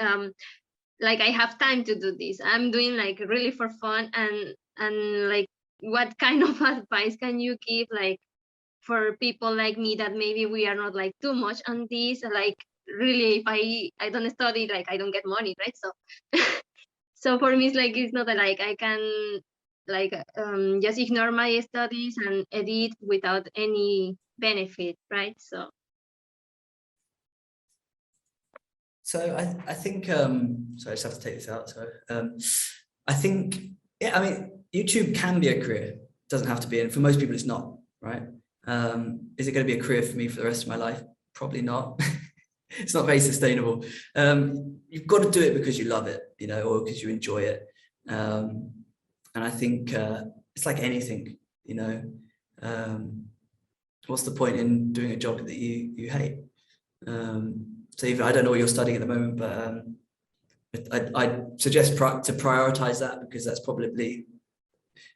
like I have time to do this. I'm doing like really for fun, and like what kind of advice can you give like for people like me that maybe we are not like too much on this, like really if I don't study, like I don't get money, right? So so for me it's like, it's not that like I can like just ignore my studies and edit without any benefit, right? So I think sorry, I just have to take this out. So I think, yeah, I mean, YouTube can be a career. It doesn't have to be, and for most people it's not, right? Is it going to be a career for me for the rest of my life? Probably not. It's not very sustainable. You've got to do it because you love it, you know, or because you enjoy it. And I think it's like anything, you know. What's the point in doing a job that you hate? So even, I don't know what you're studying at the moment, but I'd suggest to prioritize that, because that's probably,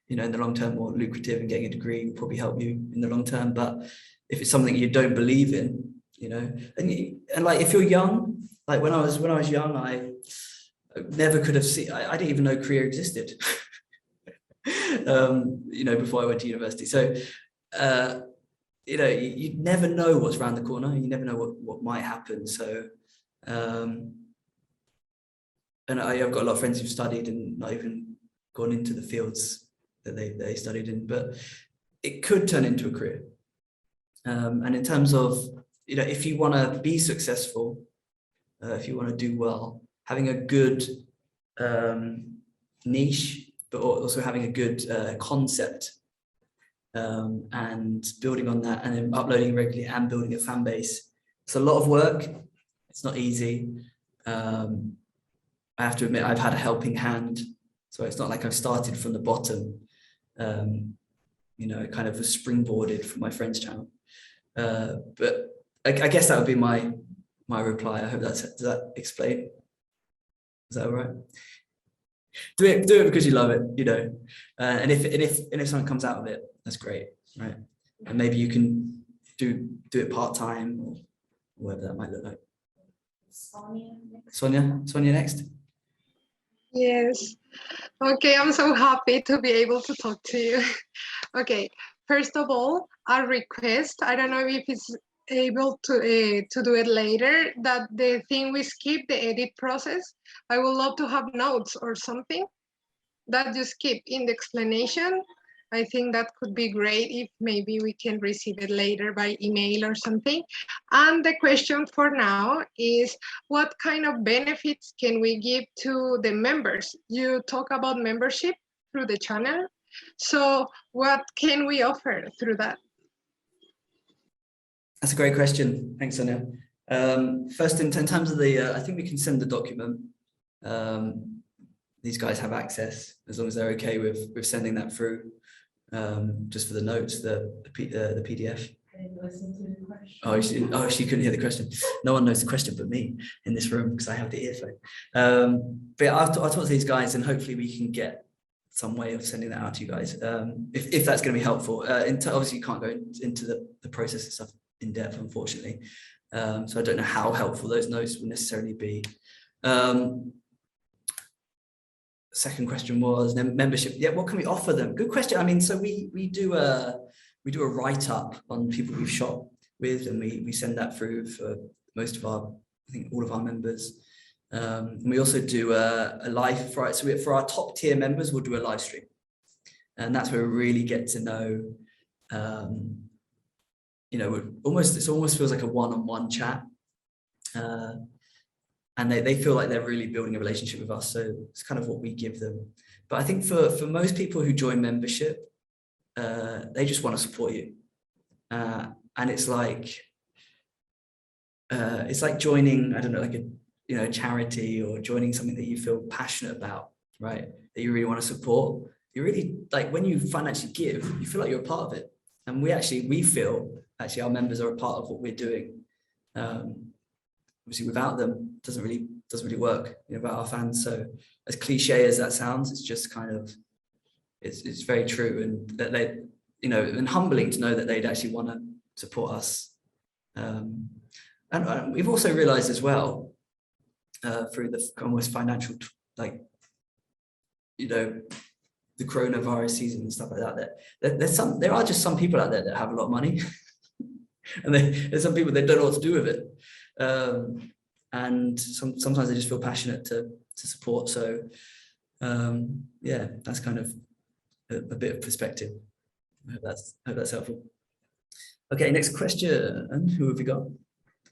you know, in the long term more lucrative, and getting a degree will probably help you in the long term. But if it's something you don't believe in, you know, and like if you're young, like when I was young, I never could have seen, I didn't even know Korea existed, you know, before I went to university. So, you know, you never know what's around the corner. You never know what might happen. So, and I've got a lot of friends who've studied and not even gone into the fields that they studied in, but it could turn into a career. And in terms of, you know, if you want to be successful, if you want to do well, having a good niche, but also having a good concept, and building on that, and then uploading regularly and building a fan base. It's a lot of work. It's not easy. I have to admit, I've had a helping hand, so it's not like I've started from the bottom. You know, kind of was springboarded from my friend's channel. But I guess that would be my reply. I hope does that explain? Is that all right? Do it because you love it, you know. And if something comes out of it, that's great, right? And maybe you can do it part-time, or whatever that might look like. Sonia next. Yes. Okay, I'm so happy to be able to talk to you. Okay, first of all, a request. I don't know if it's able to do it later, that the thing we skip the edit process. I would love to have notes or something that you skip in the explanation. I think that could be great if maybe we can receive it later by email or something. And the question for now is, what kind of benefits can we give to the members? You talk about membership through the channel. So what can we offer through that? That's a great question. Thanks, Sonia. First, in terms of the, I think we can send the document. These guys have access, as long as they're okay with sending that through. Just for the notes, the PDF. I didn't listen to the question. Oh, she couldn't hear the question. No one knows the question but me in this room, because I have the earphone. But I'll talk to these guys, and hopefully we can get some way of sending that out to you guys, if that's going to be helpful. Obviously, you can't go into the process and stuff in depth, unfortunately. So I don't know how helpful those notes will necessarily be. Second question was membership. Yeah, what can we offer them? Good question. I mean, so we do a write-up on people we've shot with, and we send that through for most of our, I think all of our members. And we also do a live, so for our top tier members, we'll do a live stream, and that's where we really get to know. You know, it almost feels like a one-on-one chat. And they feel like they're really building a relationship with us. So it's kind of what we give them. But I think for most people who join membership, they just want to support you. And it's like joining, I don't know, like a charity, or joining something that you feel passionate about, right? That you really want to support. You really, like, when you financially give, you feel like you're a part of it. And we feel actually our members are a part of what we're doing. Obviously, without them, it doesn't really work, you know, without our fans. So as cliche as that sounds, it's just kind of, it's very true, and that they, you know, and humbling to know that they'd actually want to support us. And we've also realized as well, through the almost financial, like, you know, the coronavirus season and stuff like that, there are just some people out there that have a lot of money, and there's some people that don't know what to do with it. And sometimes they just feel passionate to support. So yeah, that's kind of a bit of perspective. I hope that's helpful. Okay, next question. Who have we got?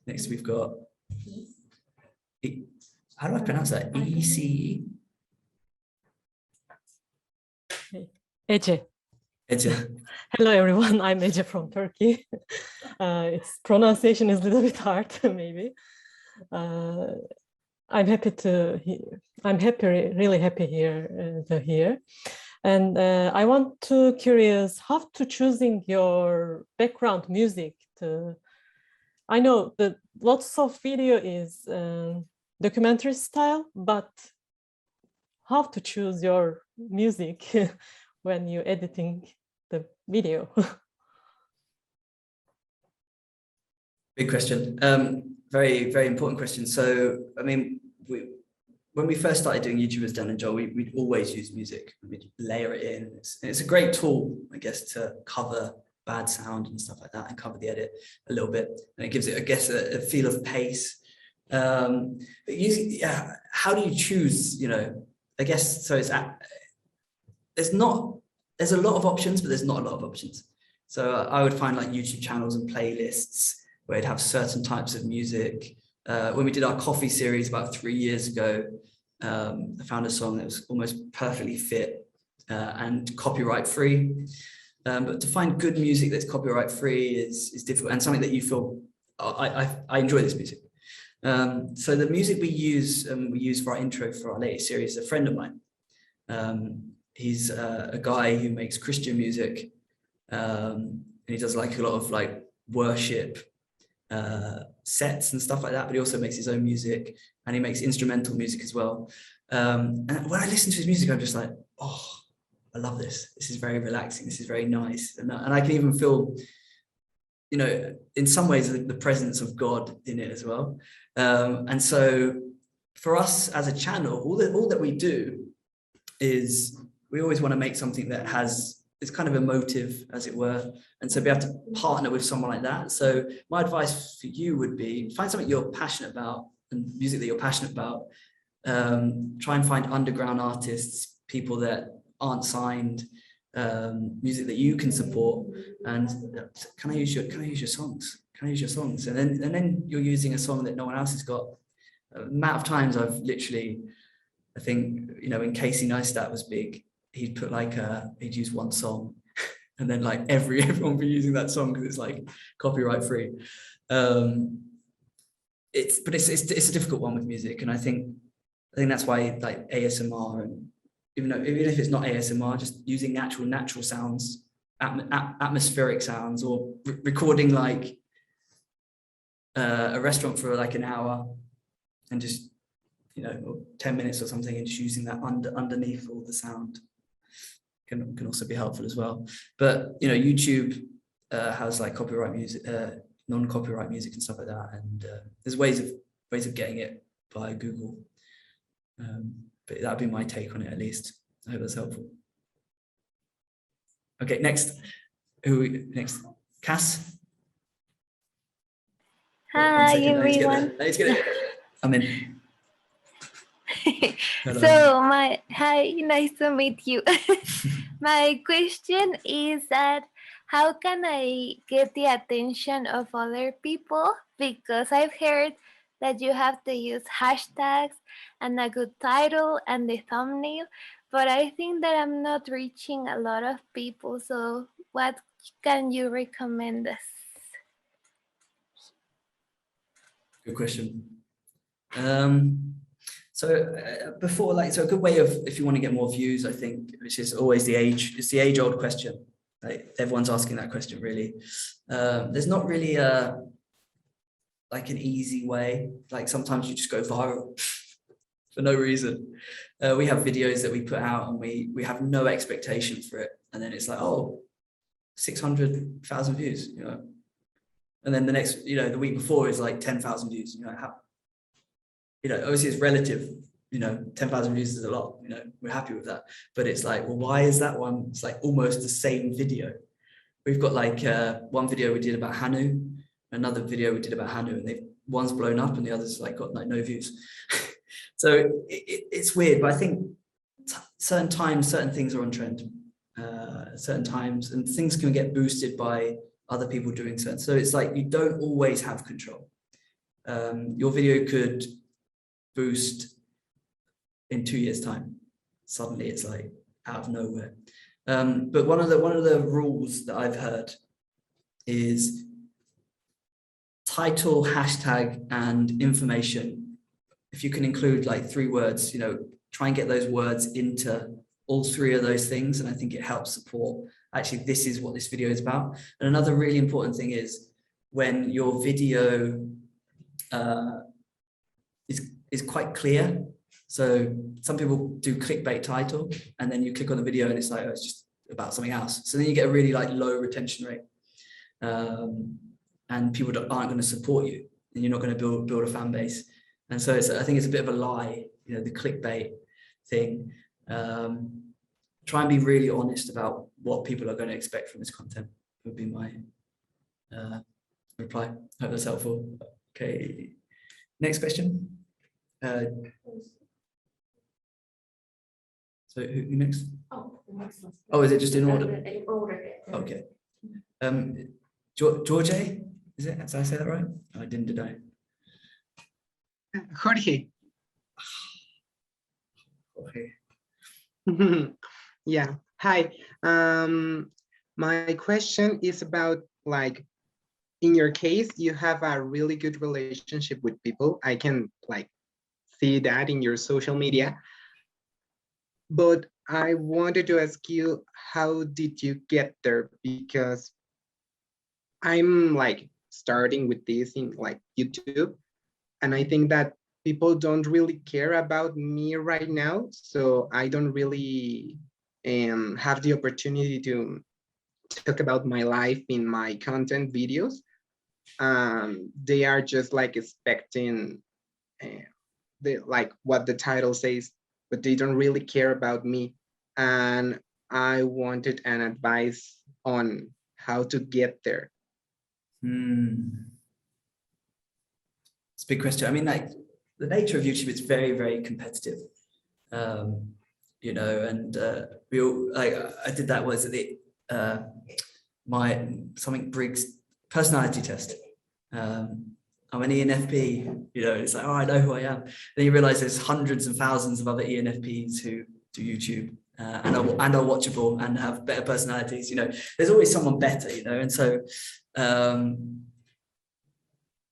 Next we've got, how do I pronounce that? ECE? Ece. Ece. Hello everyone, I'm Ece from Turkey. Its pronunciation is a little bit hard, maybe. I'm happy to I'm happy, really happy here to hear. And I want to curious how to choosing your background music. I know that lots of video is documentary style, but how to choose your music when you're editing the video? Big question. Very, very important question. So, I mean, when we first started doing YouTube as DanandJoel, we'd always use music. We'd layer it in. It's a great tool, I guess, to cover bad sound and stuff like that, and cover the edit a little bit. And it gives it, I guess, a feel of pace. But yeah, how do you choose? You know, I guess so. There's a lot of options, but there's not a lot of options. So I would find like YouTube channels and playlists where it'd have certain types of music. When we did our coffee series about 3 years ago, I found a song that was almost perfectly fit and copyright free. But to find good music that's copyright free is difficult, and something that you feel, I enjoy this music. So the music we use for our intro for our latest series is a friend of mine. He's a guy who makes Christian music, and he does like a lot of like worship sets and stuff like that, but he also makes his own music, and he makes instrumental music as well. And when I listen to his music, I'm just like, oh, I love this. This is very relaxing. This is very nice. And I can even feel, you know, in some ways the presence of God in it as well. And so for us as a channel, all that we do is we always want to make something that is kind of emotive, as it were. And so be able to partner with someone like that. So my advice for you would be find something you're passionate about and music that you're passionate about. Try and find underground artists, people that aren't signed, music that you can support, and can I use your songs? Can I use your songs? And then you're using a song that no one else has got. The amount of times I've literally, I think, you know, when Casey Neistat was big, he'd put like he'd use one song, and then like everyone would be using that song because it's like copyright free. It's a difficult one with music, and I think that's why like ASMR, and even if it's not ASMR, just using natural sounds, atmospheric sounds, or recording like a restaurant for like an hour, and just, you know, 10 minutes or something, and just using that underneath all the sound can also be helpful as well. But you know, YouTube has like copyright music, non-copyright music and stuff like that, and there's ways of getting it via Google. But that'd be my take on it, at least. I hope that's helpful. Okay, next. Next? Cass? Hi, everyone. Let's get it. I'm in. So hi, nice to meet you. My question is that how can I get the attention of other people? Because I've heard that you have to use hashtags and a good title and the thumbnail, but I think that I'm not reaching a lot of people. So what can you recommend us? Good question. So before, like, so a good way of, if you want to get more views, I think, which is always it's the age-old question. Like, everyone's asking that question, really. There's not really like an easy way. Like, sometimes you just go viral for no reason. We have videos that we put out and we have no expectation for it, and then it's like, oh, 600,000 views, you know. And then the next, you know, the week before is like 10,000 views. You know, how, you know, obviously it's relative, you know, 10,000 views is a lot, you know, we're happy with that. But it's like, well, why is that one? It's like almost the same video. We've got like one video we did about Hanu, another video we did about Hanu, and one's blown up and the other's like got like no views. So it's weird, but I think certain times, certain things are on trend, certain times, and things can get boosted by other people doing certain. So it's like, you don't always have control. Your video could boost in 2 years' time. Suddenly it's like out of nowhere. But one of the rules that I've heard is title, hashtag, and information. If you can include like 3 words, try and get those words into all 3 of those things. And I think it helps support, actually, this is what this video is about. And another really important thing is when your video is quite clear. So some people do clickbait title, and then you click on the video and it's like, oh, it's just about something else. So then you get a really like low retention rate. And people aren't going to support you, and you're not going to build a fan base. And so I think it's a bit of a lie, the clickbait thing. Try and be really honest about what people are going to expect from this content, would be my reply. Hope that's helpful. Okay, next question. So who next? Oh, is it just in order? In order. Okay. George, is it? Did I say that right? Oh, I didn't, did I? Jorge. Okay. Yeah. Hi. My question is about, like, in your case, you have a really good relationship with people. I can like see that in your social media. But I wanted to ask you, how did you get there? Because I'm like starting with this in like YouTube, and I think that people don't really care about me right now. So I don't really have the opportunity to talk about my life in my content videos. They are just like expecting like what the title says, but they don't really care about me. And I wanted an advice on how to get there. It's a big question. I mean, like, the nature of YouTube is very, very competitive. And we all, like, I did that, was the my something Briggs personality test. I'm an ENFP, it's like, oh, I know who I am. Then you realize there's hundreds and thousands of other ENFPs who do YouTube and are watchable and have better personalities. There's always someone better, and so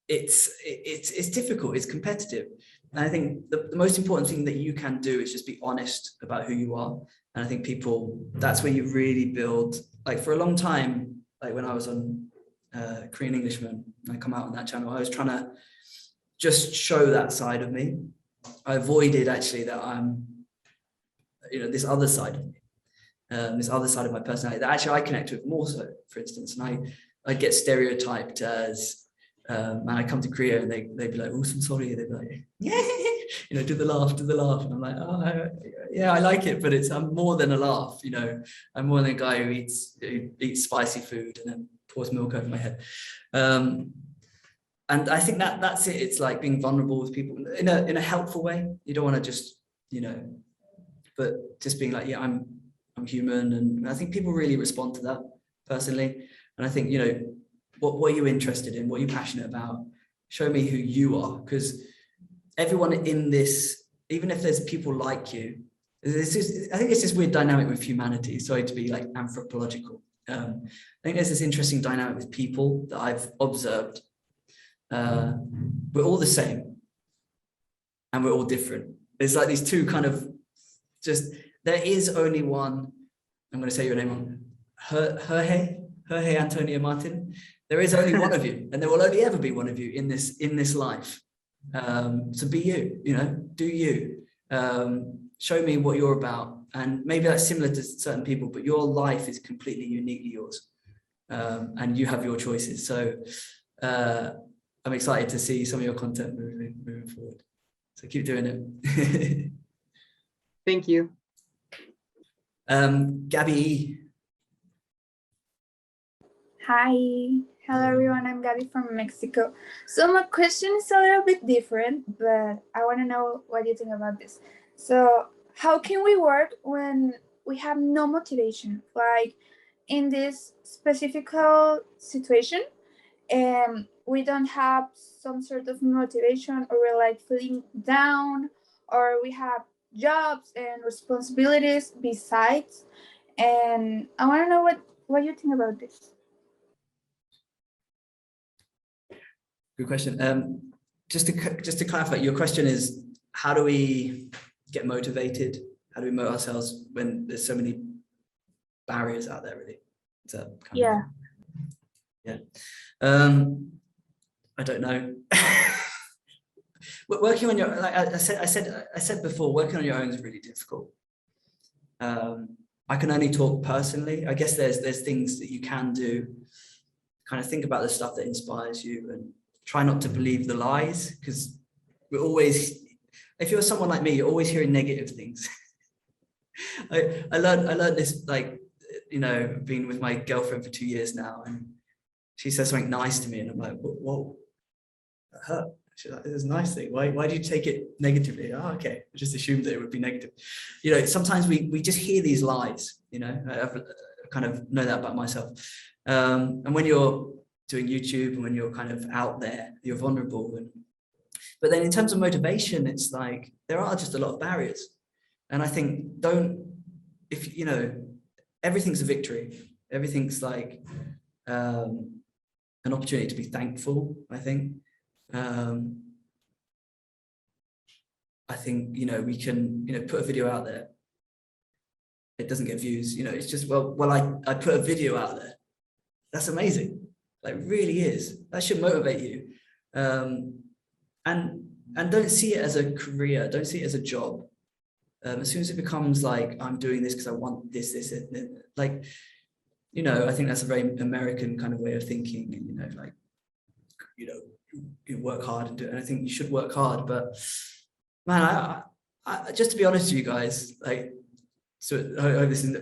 it's difficult, it's competitive. And I think the most important thing that you can do is just be honest about who you are. And I think that's where you really build, like, for a long time, like when I was on Korean Englishman, I come out on that channel, I was trying to just show that side of me. I avoided actually that I'm, this other side of me, this other side of my personality that actually I connect with more so, for instance. And I get stereotyped as, and I come to Korea and they'd be like, oh, I'm sorry. They'd be like, yeah, do the laugh. And I'm like, oh, yeah, I like it, but I'm more than a laugh. I'm more than a guy who eats spicy food and then pours milk over my head. And I think that's it. It's like being vulnerable with people in a helpful way. You don't want to just, but just being like, yeah, I'm human. And I think people really respond to that personally. And I think, what are you interested in? What are you passionate about? Show me who you are, because everyone in this, even if there's people like you, I think it's this weird dynamic with humanity. Sorry to be like anthropological. I think there's this interesting dynamic with people that I've observed. We're all the same and we're all different. There's like these two kind of there is only one, I'm going to say your name wrong, Jorge Antonio Martin. There is only one of you, and there will only ever be one of you in this life. So be you, do you. Show me what you're about. And maybe that's similar to certain people, but your life is completely uniquely yours. And you have your choices. So I'm excited to see some of your content moving forward. So keep doing it. Thank you. Gabby. Hi. Hello everyone, I'm Gabby from Mexico. So my question is a little bit different, but I want to know what you think about this. So how can we work when we have no motivation? Like in this specific situation, we don't have some sort of motivation, or we're like feeling down, or we have jobs and responsibilities besides. And I want to know what you think about this. Good question. Just to clarify, your question is, how do we get motivated? How do we motivate ourselves when there's so many barriers out there, really? Is that kind of, I don't know. Working on your, like I said before, working on your own is really difficult. I can only talk personally. I guess there's things that you can do. Kind of think about the stuff that inspires you and try not to believe the lies, because we're always, if you're someone like me, you're always hearing negative things. I learned this, like, you know, being with my girlfriend for 2 years now, and she says something nice to me and I'm like, whoa, that hurt. She's like, it's a nice thing. Why do you take it negatively? Oh, okay. I just assumed that it would be negative. You know, sometimes we just hear these lies, you know. I kind of know that about myself. And when you're doing YouTube and when you're kind of out there, you're vulnerable. But then in terms of motivation, it's like, there are just a lot of barriers. And I think if you know, everything's a victory. Everything's like an opportunity to be thankful, I think. I think, you know, we can, you know, put a video out there. It doesn't get views, you know, it's just, well, I put a video out there. That's amazing. Like, really is. That should motivate you. And don't see it as a career. Don't see it as a job. As soon as it becomes like, I'm doing this because I want this, like, you know, I think that's a very American kind of way of thinking. And, you know, like, you know, you work hard and do it. And I think you should work hard, but man, I just to be honest with you guys, like, so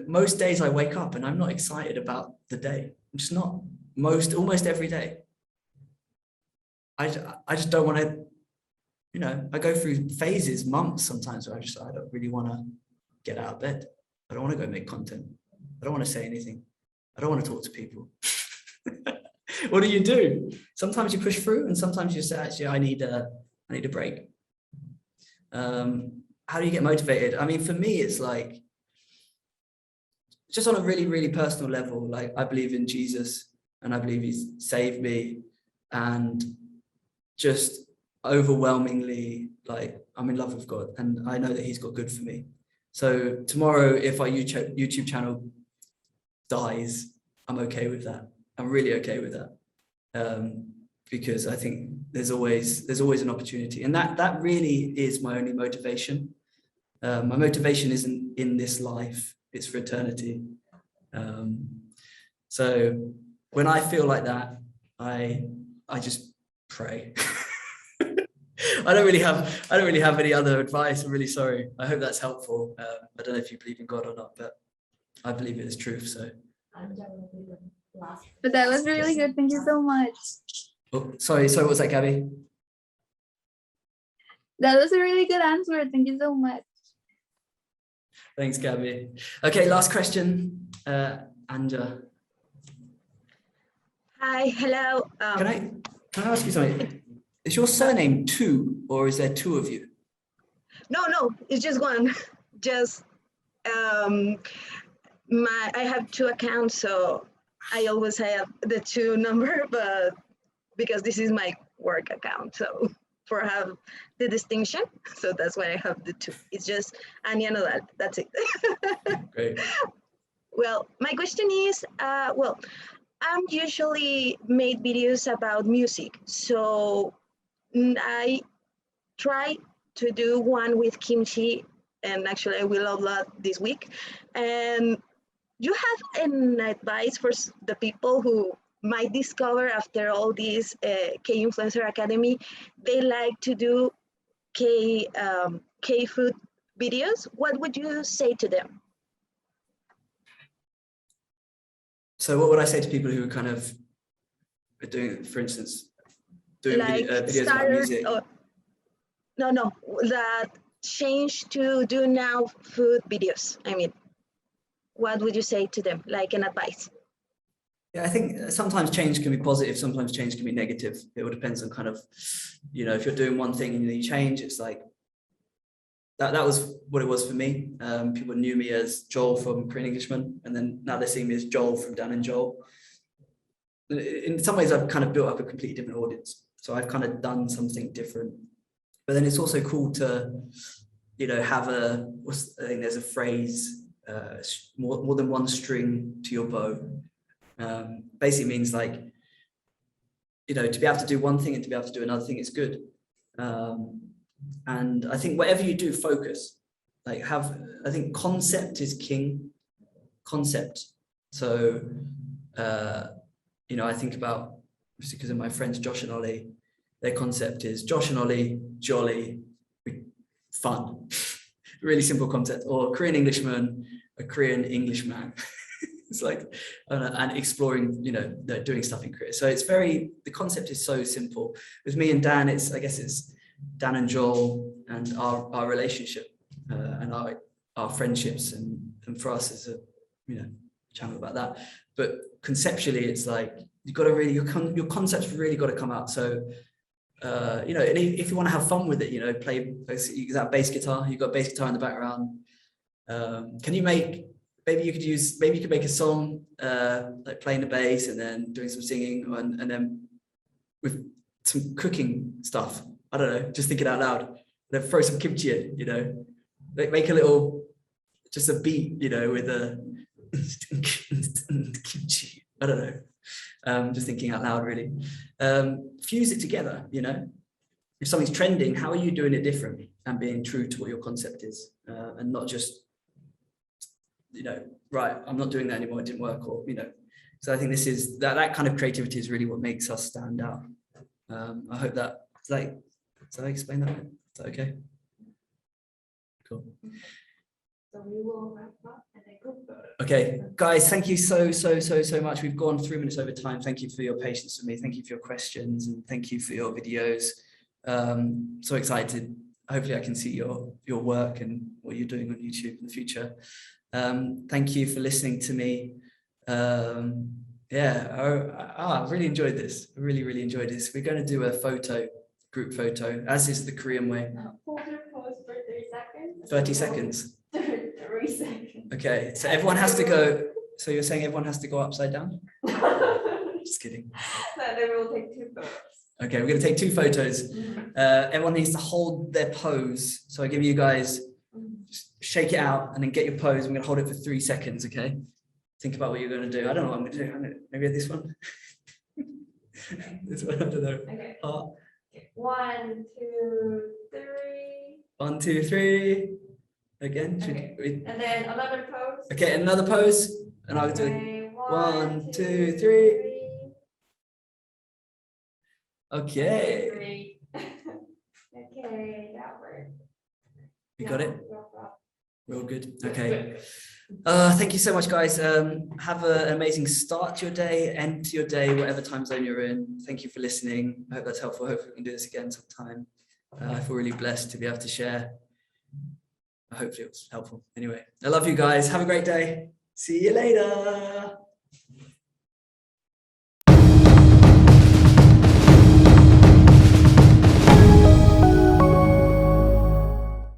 most days I wake up and I'm not excited about the day. I'm just not. Almost every day. I just don't want to, you know, I go through phases, months sometimes, where I don't really want to get out of bed. I don't want to go make content. I don't want to say anything. I don't want to talk to people. What do? Sometimes you push through, and sometimes you say, actually, I need a break. How do you get motivated? I mean, for me, it's like, just on a really, really personal level, like, I believe in Jesus and I believe he's saved me, and just overwhelmingly, like, I'm in love with God and I know that he's got good for me. So tomorrow, if our YouTube channel dies, I'm okay with that. I'm really okay with that, because I think there's always an opportunity, and that really is my only motivation. My motivation isn't in this life; it's for eternity. So when I feel like that, I just pray. I don't really have any other advice. I'm really sorry. I hope that's helpful. I don't know if you believe in God or not, but I believe it is truth. So. But that was really good. Thank you so much. Oh, sorry. What was that, Gabby? That was a really good answer. Thank you so much. Thanks, Gabby. Okay, last question, Anja. Hi, hello. Can I ask you something? Is your surname Tu, or is there two of you? No, it's just one. Just I have two accounts, so I always have the two number, but because this is my work account, so for have the distinction, so that's why I have the two. It's just Anya Nodal. That's it. Great. Well, my question is, I'm usually made videos about music, so I try to do one with kimchi, and actually I will upload this week. And you have an advice for the people who might discover after all these Kinfluencer Academy, they like to do K-food videos? What would you say to them? So what would I say to people who are kind of doing, for instance, doing like videos about music? No, that change to do now food videos. I mean, what would you say to them, like an advice? Yeah, I think sometimes change can be positive, sometimes change can be negative. It all depends on kind of, you know, if you're doing one thing and you change, it's like, that was what it was for me. People knew me as Joel from Korean Englishman, and then now they're seeing me as Joel from DanandJoel. In some ways, I've kind of built up a completely different audience. So I've kind of done something different. But then it's also cool to, you know, have I think there's a phrase, more than one string to your bow. Basically means like, you know, to be able to do one thing and to be able to do another thing is good. And I think whatever you do, focus. Like I think concept is king. Concept. So, you know, I think about, because of my friends Josh and Ollie, their concept is Josh and Ollie, jolly, fun. Really simple concept. Or Korean Englishman, a Korean Englishman. It's like, and exploring, you know, doing stuff in Korea. So it's the concept is so simple. With me and Dan, I guess it's Dan and Joel and our relationship and our friendships, and for us as a, you know, channel about that. But conceptually, it's like, you've got to really, your concept's really got to come out. So, you know, and if you want to have fun with it, you know, play that bass guitar, you've got bass guitar in the background. Can you maybe you could make a song, like playing the bass and then doing some singing and then with some cooking stuff. I don't know, just thinking out loud. Then throw some kimchi in, you know, make a little, just a beat, you know, with a kimchi. I don't know. Just thinking out loud, really. Fuse it together, you know. If something's trending, how are you doing it differently and being true to what your concept is, and not just, you know, right, I'm not doing that anymore, it didn't work, or, you know. So I think this is that kind of creativity is really what makes us stand out. I hope that, did I explain that? Is that okay? Cool. So we will wrap up and then go photo. Okay, guys, thank you so much. We've gone 3 minutes over time. Thank you for your patience with me. Thank you for your questions, and thank you for your videos. So excited. Hopefully I can see your work and what you're doing on YouTube in the future. Thank you for listening to me. Yeah, I really enjoyed this. I really enjoyed this. We're going to do a group photo, as is the Korean way. Hold your pose for 30 seconds. 30 seconds. 3 seconds. Okay, so everyone has to go. So you're saying everyone has to go upside down? Just kidding. Then we'll take 2 photos. Okay, we're going to take 2 photos. Everyone needs to hold their pose. So I give you guys, just shake it out and then get your pose. I'm going to hold it for 3 seconds, okay? Think about what you're going to do. I don't know what I'm going to do. Maybe this one? This one, I don't know. Okay. Heart. 1, 2, 3. 1, 2, 3. Again. Okay. And then another pose. Okay, another pose. And I'll do 1, 2, 3. Okay. Okay, that worked. You got it? Real good. Okay. Thank you so much, guys. Have an amazing start to your day, end to your day, whatever time zone you're in. Thank you for listening. I hope that's helpful. Hopefully we can do this again sometime. I feel really blessed to be able to share. Hopefully it was helpful. Anyway, I love you guys. Have a great day. See you later.